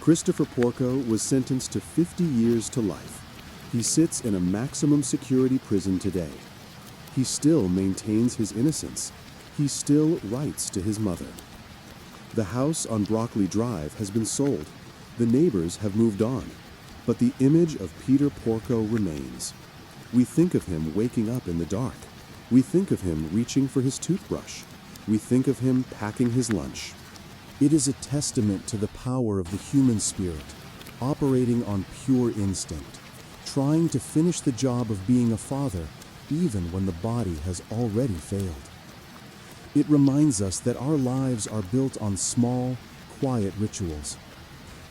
Christopher Porco was sentenced to 50 years to life. He sits in a maximum security prison today. He still maintains his innocence. He still writes to his mother. The house on Broccoli Drive has been sold. The neighbors have moved on. But the image of Peter Porco remains. We think of him waking up in the dark. We think of him reaching for his toothbrush. We think of him packing his lunch. It is a testament to the power of the human spirit, operating on pure instinct, trying to finish the job of being a father even when the body has already failed. It reminds us that our lives are built on small, quiet rituals.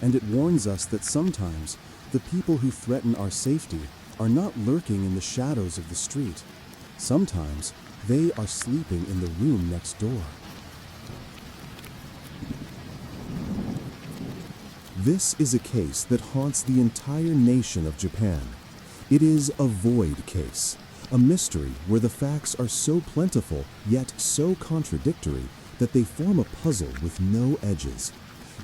And it warns us that sometimes the people who threaten our safety are not lurking in the shadows of the street. Sometimes they are sleeping in the room next door. This is a case that haunts the entire nation of Japan. It is a void case, a mystery where the facts are so plentiful yet so contradictory that they form a puzzle with no edges.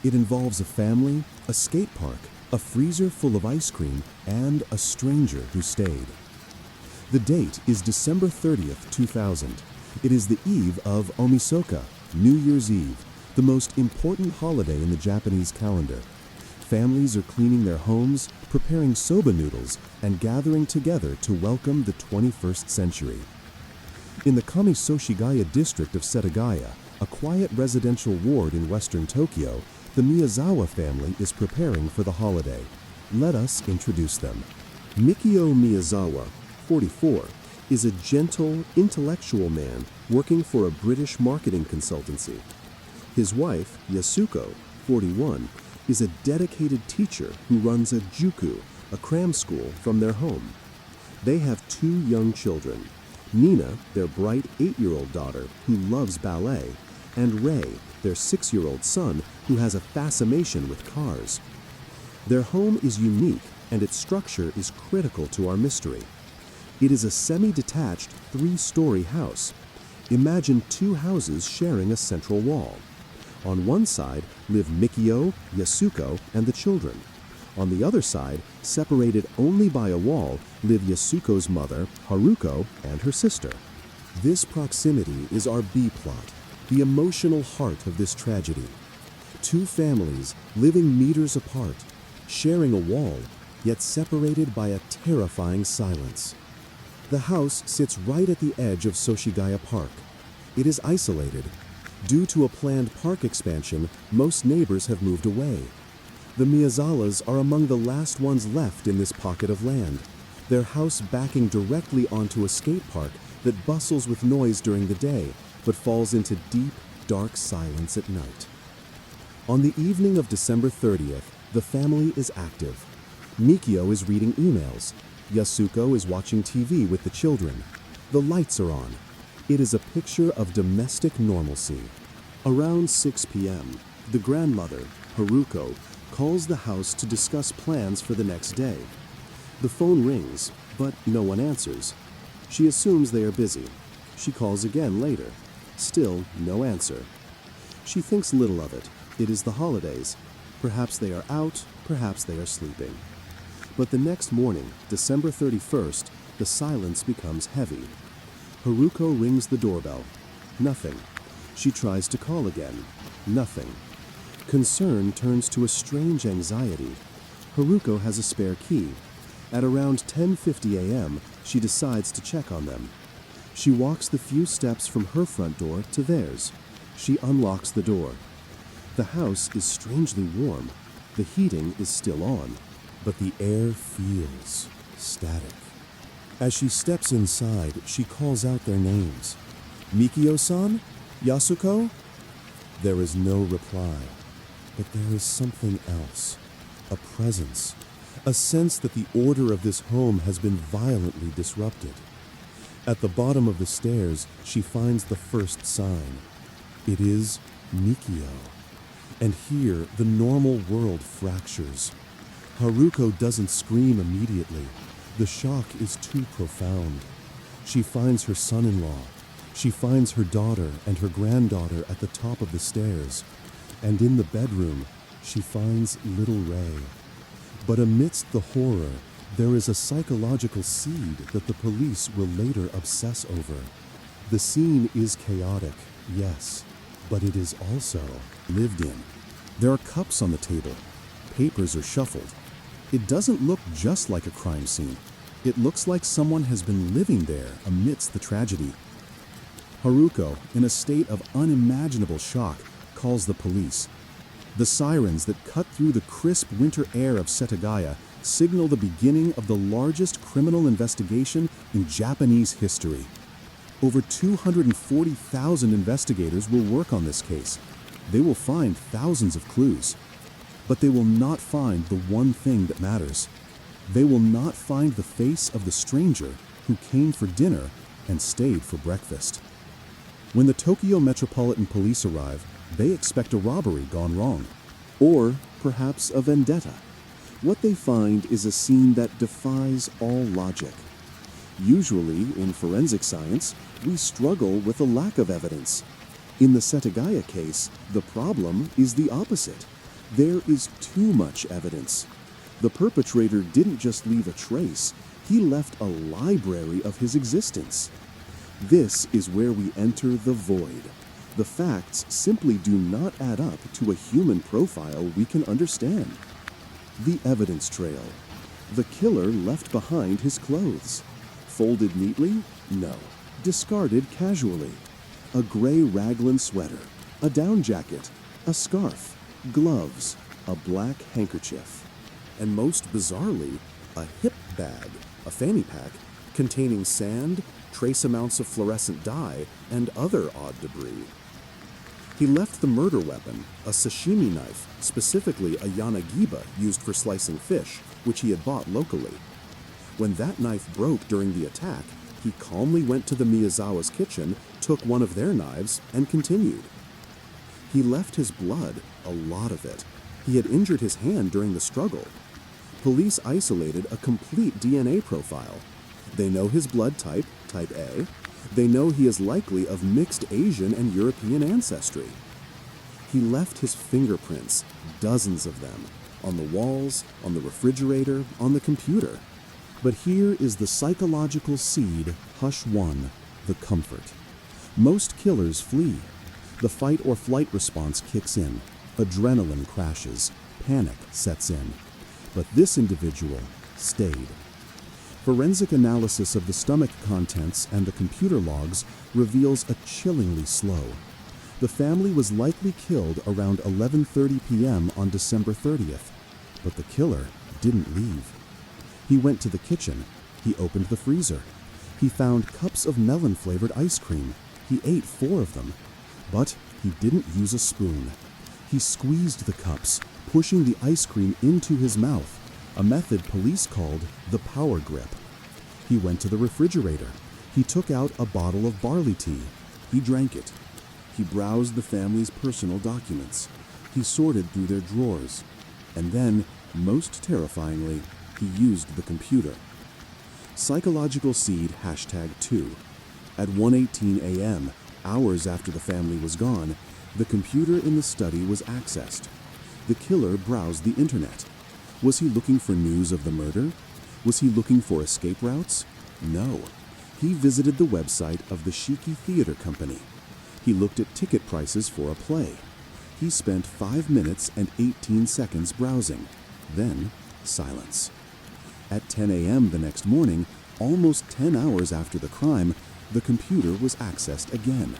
It involves a family, a skate park, a freezer full of ice cream, and a stranger who stayed. The date is December 30th, 2000. It is the eve of Omisoka, New Year's Eve, the most important holiday in the Japanese calendar. Families are cleaning their homes, preparing soba noodles, and gathering together to welcome the 21st century. In the Kamisoshigaya district of Setagaya, a quiet residential ward in western Tokyo, the Miyazawa family is preparing for the holiday. Let us introduce them. Mikio Miyazawa, 44, is a gentle, intellectual man working for a British marketing consultancy. His wife, Yasuko, 41, is a dedicated teacher who runs a juku, a cram school, from their home. They have 2 young children, Nina, their bright 8-year-old daughter who loves ballet, and Ray, their 6-year-old son who has a fascination with cars. Their home is unique and its structure is critical to our mystery. It is a semi-detached 3-story house. Imagine 2 houses sharing a central wall. On one side live Mikio, Yasuko, and the children. On the other side, separated only by a wall, live Yasuko's mother, Haruko, and her sister. This proximity is our B-plot, the emotional heart of this tragedy. 2 families living meters apart, sharing a wall, yet separated by a terrifying silence. The house sits right at the edge of Soshigaya Park. It is isolated. Due to a planned park expansion, most neighbors have moved away. The Miyazawas are among the last ones left in this pocket of land, their house backing directly onto a skate park that bustles with noise during the day, but falls into deep, dark silence at night. On the evening of December 30th, the family is active. Mikio is reading emails. Yasuko is watching TV with the children. The lights are on. It is a picture of domestic normalcy. Around 6 p.m., the grandmother, Haruko, calls the house to discuss plans for the next day. The phone rings, but no one answers. She assumes they are busy. She calls again later. Still no answer. She thinks little of it. It is the holidays. Perhaps they are out, perhaps they are sleeping. But the next morning, December 31st, the silence becomes heavy. Haruko rings the doorbell. Nothing. She tries to call again. Nothing. Concern turns to a strange anxiety. Haruko has a spare key. At around 10:50 a.m., she decides to check on them. She walks the few steps from her front door to theirs. She unlocks the door. The house is strangely warm. The heating is still on, but the air feels static. As she steps inside, she calls out their names. Mikio-san? Yasuko? There is no reply, but there is something else. A presence. A sense that the order of this home has been violently disrupted. At the bottom of the stairs, she finds the first sign. It is Mikio. And here, the normal world fractures. Haruko doesn't scream immediately. The shock is too profound. She finds her son-in-law. She finds her daughter and her granddaughter at the top of the stairs. And in the bedroom, she finds little Ray. But amidst the horror, there is a psychological seed that the police will later obsess over. The scene is chaotic, yes, but it is also lived in. There are cups on the table. Papers are shuffled. It doesn't look just like a crime scene. It looks like someone has been living there amidst the tragedy. Haruko, in a state of unimaginable shock, calls the police. The sirens that cut through the crisp winter air of Setagaya signal the beginning of the largest criminal investigation in Japanese history. Over 240,000 investigators will work on this case. They will find thousands of clues. But they will not find the one thing that matters. They will not find the face of the stranger who came for dinner and stayed for breakfast. When the Tokyo Metropolitan Police arrive, they expect a robbery gone wrong, or perhaps a vendetta. What they find is a scene that defies all logic. Usually, in forensic science, we struggle with a lack of evidence. In the Setagaya case, the problem is the opposite. There is too much evidence. The perpetrator didn't just leave a trace, he left a library of his existence. This is where we enter the void. The facts simply do not add up to a human profile we can understand. The evidence trail. The killer left behind his clothes. Folded neatly? No. Discarded casually. A gray raglan sweater, a down jacket, a scarf, gloves, a black handkerchief. And most bizarrely, a hip bag, a fanny pack, containing sand, trace amounts of fluorescent dye, and other odd debris. He left the murder weapon, a sashimi knife, specifically a yanagiba used for slicing fish, which he had bought locally. When that knife broke during the attack, he calmly went to the Miyazawa's kitchen, took one of their knives, and continued. He left his blood, a lot of it. He had injured his hand during the struggle. Police isolated a complete DNA profile. They know his blood type, type A. They know he is likely of mixed Asian and European ancestry. He left his fingerprints, dozens of them, on the walls, on the refrigerator, on the computer. But here is the psychological seed, Hush 1, the comfort. Most killers flee. The fight or flight response kicks in. Adrenaline crashes. Panic sets in. But this individual stayed. Forensic analysis of the stomach contents and the computer logs reveals a chillingly slow. The family was likely killed around 11:30 p.m. on December 30th, but the killer didn't leave. He went to the kitchen. He opened the freezer. He found cups of melon-flavored ice cream. He ate 4 of them, but he didn't use a spoon. He squeezed the cups, pushing the ice cream into his mouth, a method police called the power grip. He went to the refrigerator. He took out a bottle of barley tea. He drank it. He browsed the family's personal documents. He sorted through their drawers. And then, most terrifyingly, he used the computer. Psychological seed #2. At 1:18 a.m., hours after the family was gone, the computer in the study was accessed. The killer browsed the internet. Was he looking for news of the murder? Was he looking for escape routes? No. He visited the website of the Shiki Theater Company. He looked at ticket prices for a play. He spent 5 minutes and 18 seconds browsing. Then, silence. At 10 a.m. the next morning, almost 10 hours after the crime, the computer was accessed again.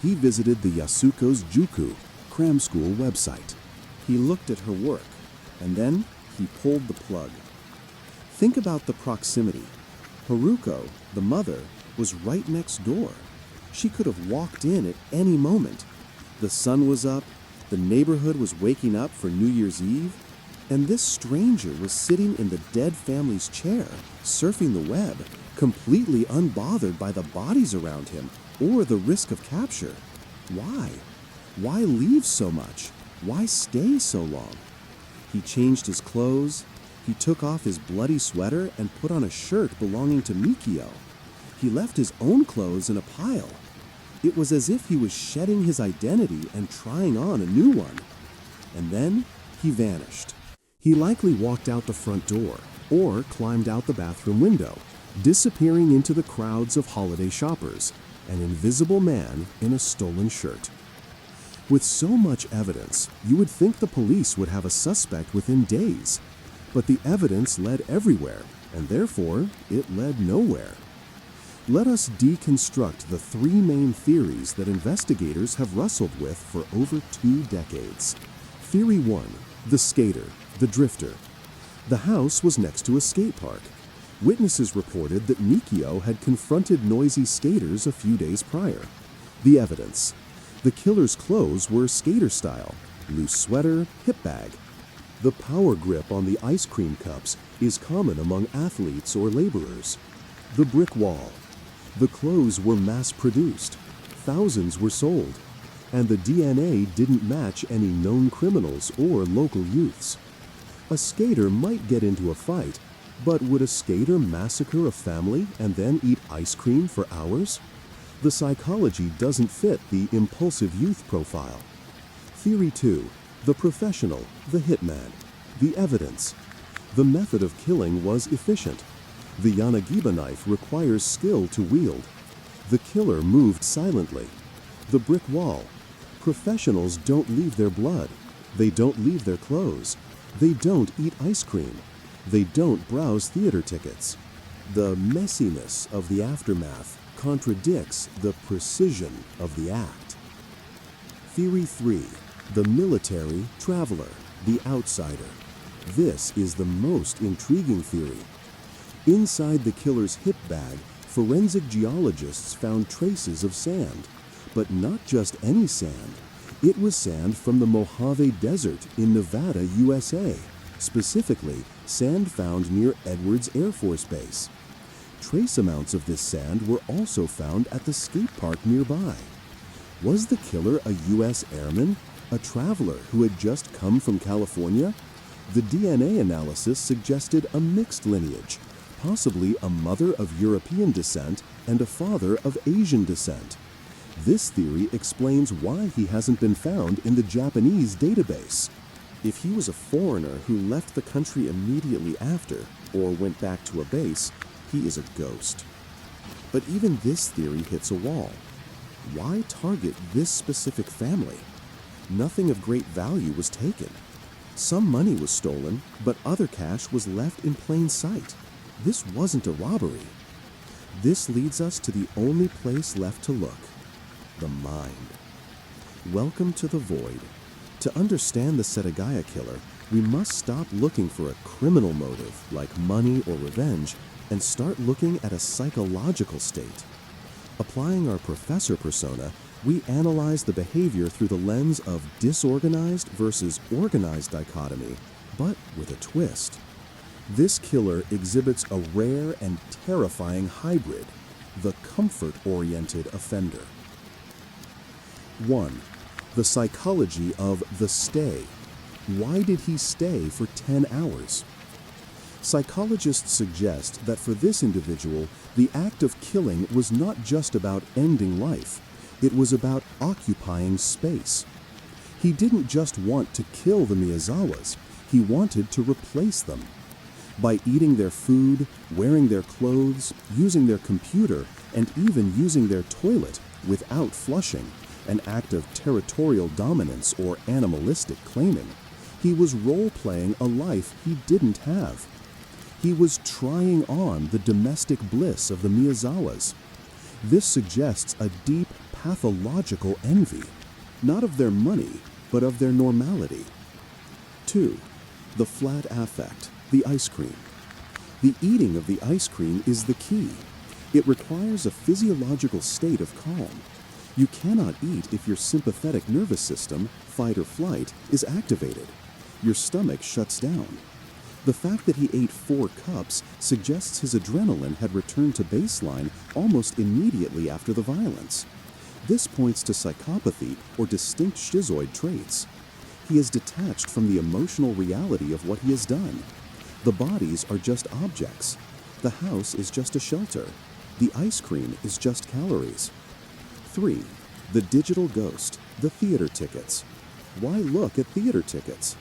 He visited the Yasuko's Juku, cram school website. He looked at her work, and then he pulled the plug. Think about the proximity. Haruko, the mother, was right next door. She could have walked in at any moment. The sun was up, the neighborhood was waking up for New Year's Eve, and this stranger was sitting in the dead family's chair, surfing the web, completely unbothered by the bodies around him or the risk of capture. Why? Why leave so much? Why stay so long? He changed his clothes. He took off his bloody sweater and put on a shirt belonging to Mikio. He left his own clothes in a pile. It was as if he was shedding his identity and trying on a new one. And then he vanished. He likely walked out the front door or climbed out the bathroom window, disappearing into the crowds of holiday shoppers, an invisible man in a stolen shirt. With so much evidence, you would think the police would have a suspect within days. But the evidence led everywhere, and therefore it led nowhere. Let us deconstruct the three main theories that investigators have wrestled with for over 2 decades. Theory 1. The skater, the drifter. The house was next to a skate park. Witnesses reported that Mikio had confronted noisy skaters a few days prior. The evidence. The killer's clothes were skater style, loose sweater, hip bag. The power grip on the ice cream cups is common among athletes or laborers. The brick wall. The clothes were mass-produced. Thousands were sold. And the DNA didn't match any known criminals or local youths. A skater might get into a fight, but would a skater massacre a family and then eat ice cream for hours? The psychology doesn't fit the impulsive youth profile. Theory 2. The professional, the hitman. The evidence. The method of killing was efficient. The Yanagiba knife requires skill to wield. The killer moved silently. The brick wall. Professionals don't leave their blood. They don't leave their clothes. They don't eat ice cream. They don't browse theater tickets. The messiness of the aftermath contradicts the precision of the act. Theory 3. The military traveler, the outsider. This is the most intriguing theory. Inside the killer's hip bag, forensic geologists found traces of sand, but not just any sand. It was sand from the Mojave Desert in Nevada, USA, specifically sand found near Edwards Air Force Base. Trace amounts of this sand were also found at the skate park nearby. Was the killer a U.S. airman, a traveler who had just come from California? The DNA analysis suggested a mixed lineage, possibly a mother of European descent and a father of Asian descent. This theory explains why he hasn't been found in the Japanese database. If he was a foreigner who left the country immediately after, or went back to a base, he is a ghost. But even this theory hits a wall. Why target this specific family? Nothing of great value was taken. Some money was stolen, but other cash was left in plain sight. This wasn't a robbery. This leads us to the only place left to look: the mind. Welcome to the void. To understand the Setagaya killer, we must stop looking for a criminal motive like money or revenge and start looking at a psychological state. Applying our professor persona, we analyze the behavior through the lens of disorganized versus organized dichotomy, but with a twist. This killer exhibits a rare and terrifying hybrid, the comfort-oriented offender. 1. The psychology of the stay. Why did he stay for 10 hours? Psychologists suggest that for this individual, the act of killing was not just about ending life. It was about occupying space. He didn't just want to kill the Miyazawas, he wanted to replace them. By eating their food, wearing their clothes, using their computer, and even using their toilet without flushing, an act of territorial dominance or animalistic claiming, he was role-playing a life he didn't have. He was trying on the domestic bliss of the Miyazawas. This suggests a deep pathological envy, not of their money, but of their normality. 2. The flat affect, the ice cream. The eating of the ice cream is the key. It requires a physiological state of calm. You cannot eat if your sympathetic nervous system, fight or flight, is activated. Your stomach shuts down. The fact that he ate 4 cups suggests his adrenaline had returned to baseline almost immediately after the violence. This points to psychopathy or distinct schizoid traits. He is detached from the emotional reality of what he has done. The bodies are just objects. The house is just a shelter. The ice cream is just calories. 3. The digital ghost, the theater tickets. Why look at theater tickets?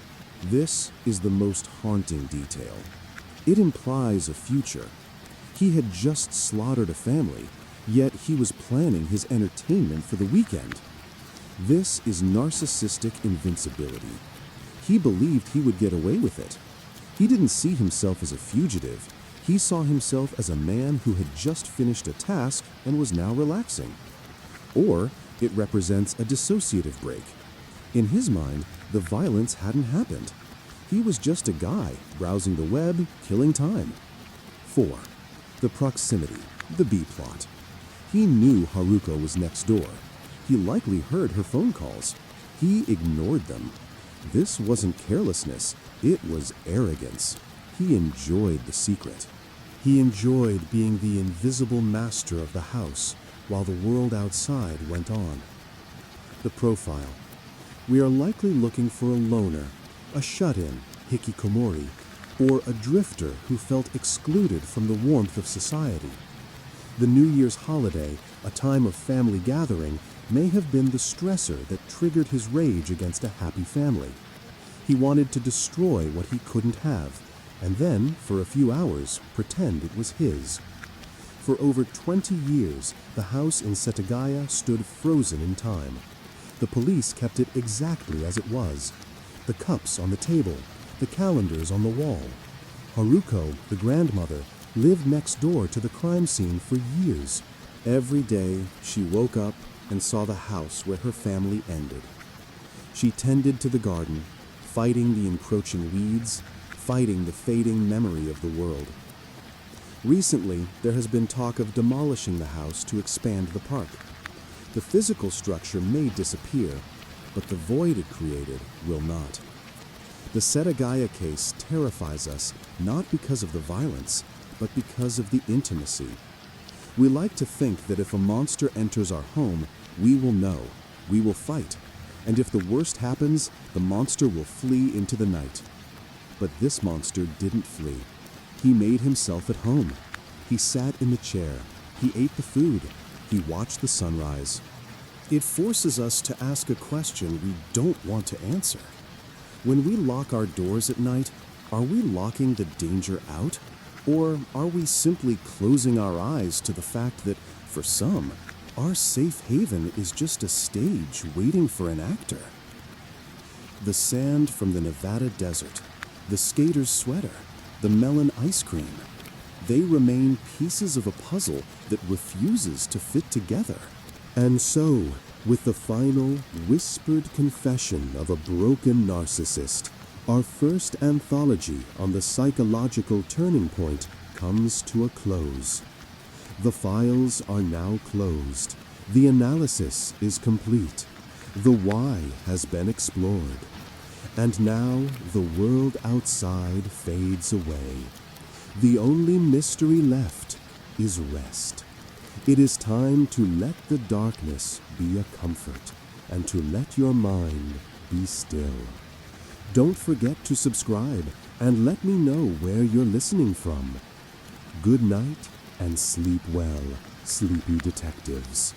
This is the most haunting detail. It implies a future. He had just slaughtered a family, yet he was planning his entertainment for the weekend. This is narcissistic invincibility. He believed he would get away with it. He didn't see himself as a fugitive. He saw himself as a man who had just finished a task and was now relaxing. Or it represents a dissociative break. In his mind, the violence hadn't happened. He was just a guy browsing the web, killing time. 4. The proximity, the B-plot. He knew Haruko was next door. He likely heard her phone calls. He ignored them. This wasn't carelessness, it was arrogance. He enjoyed the secret. He enjoyed being the invisible master of the house while the world outside went on. The profile. We are likely looking for a loner, a shut-in, hikikomori, or a drifter who felt excluded from the warmth of society. The New Year's holiday, a time of family gathering, may have been the stressor that triggered his rage against a happy family. He wanted to destroy what he couldn't have, and then, for a few hours, pretend it was his. For over 20 years, the house in Setagaya stood frozen in time. The police kept it exactly as it was. The cups on the table, the calendars on the wall. Haruko, the grandmother, lived next door to the crime scene for years. Every day, she woke up and saw the house where her family ended. She tended to the garden, fighting the encroaching weeds, fighting the fading memory of the world. Recently, there has been talk of demolishing the house to expand the park. The physical structure may disappear, but the void it created will not. The Setagaya case terrifies us not because of the violence, but because of the intimacy. We like to think that if a monster enters our home, we will know, we will fight, and if the worst happens, the monster will flee into the night. But this monster didn't flee. He made himself at home. He sat in the chair. He ate the food. He watched the sunrise. It forces us to ask a question we don't want to answer. When we lock our doors at night, are we locking the danger out? Or are we simply closing our eyes to the fact that, for some, our safe haven is just a stage waiting for an actor? The sand from the Nevada desert, the skater's sweater, the melon ice cream, they remain pieces of a puzzle that refuses to fit together. And so, with the final, whispered confession of a broken narcissist, our first anthology on the psychological turning point comes to a close. The files are now closed. The analysis is complete. The why has been explored. And now the world outside fades away. The only mystery left is rest. It is time to let the darkness be a comfort, and to let your mind be still. Don't forget to subscribe and let me know where you're listening from. Good night and sleep well, sleepy detectives.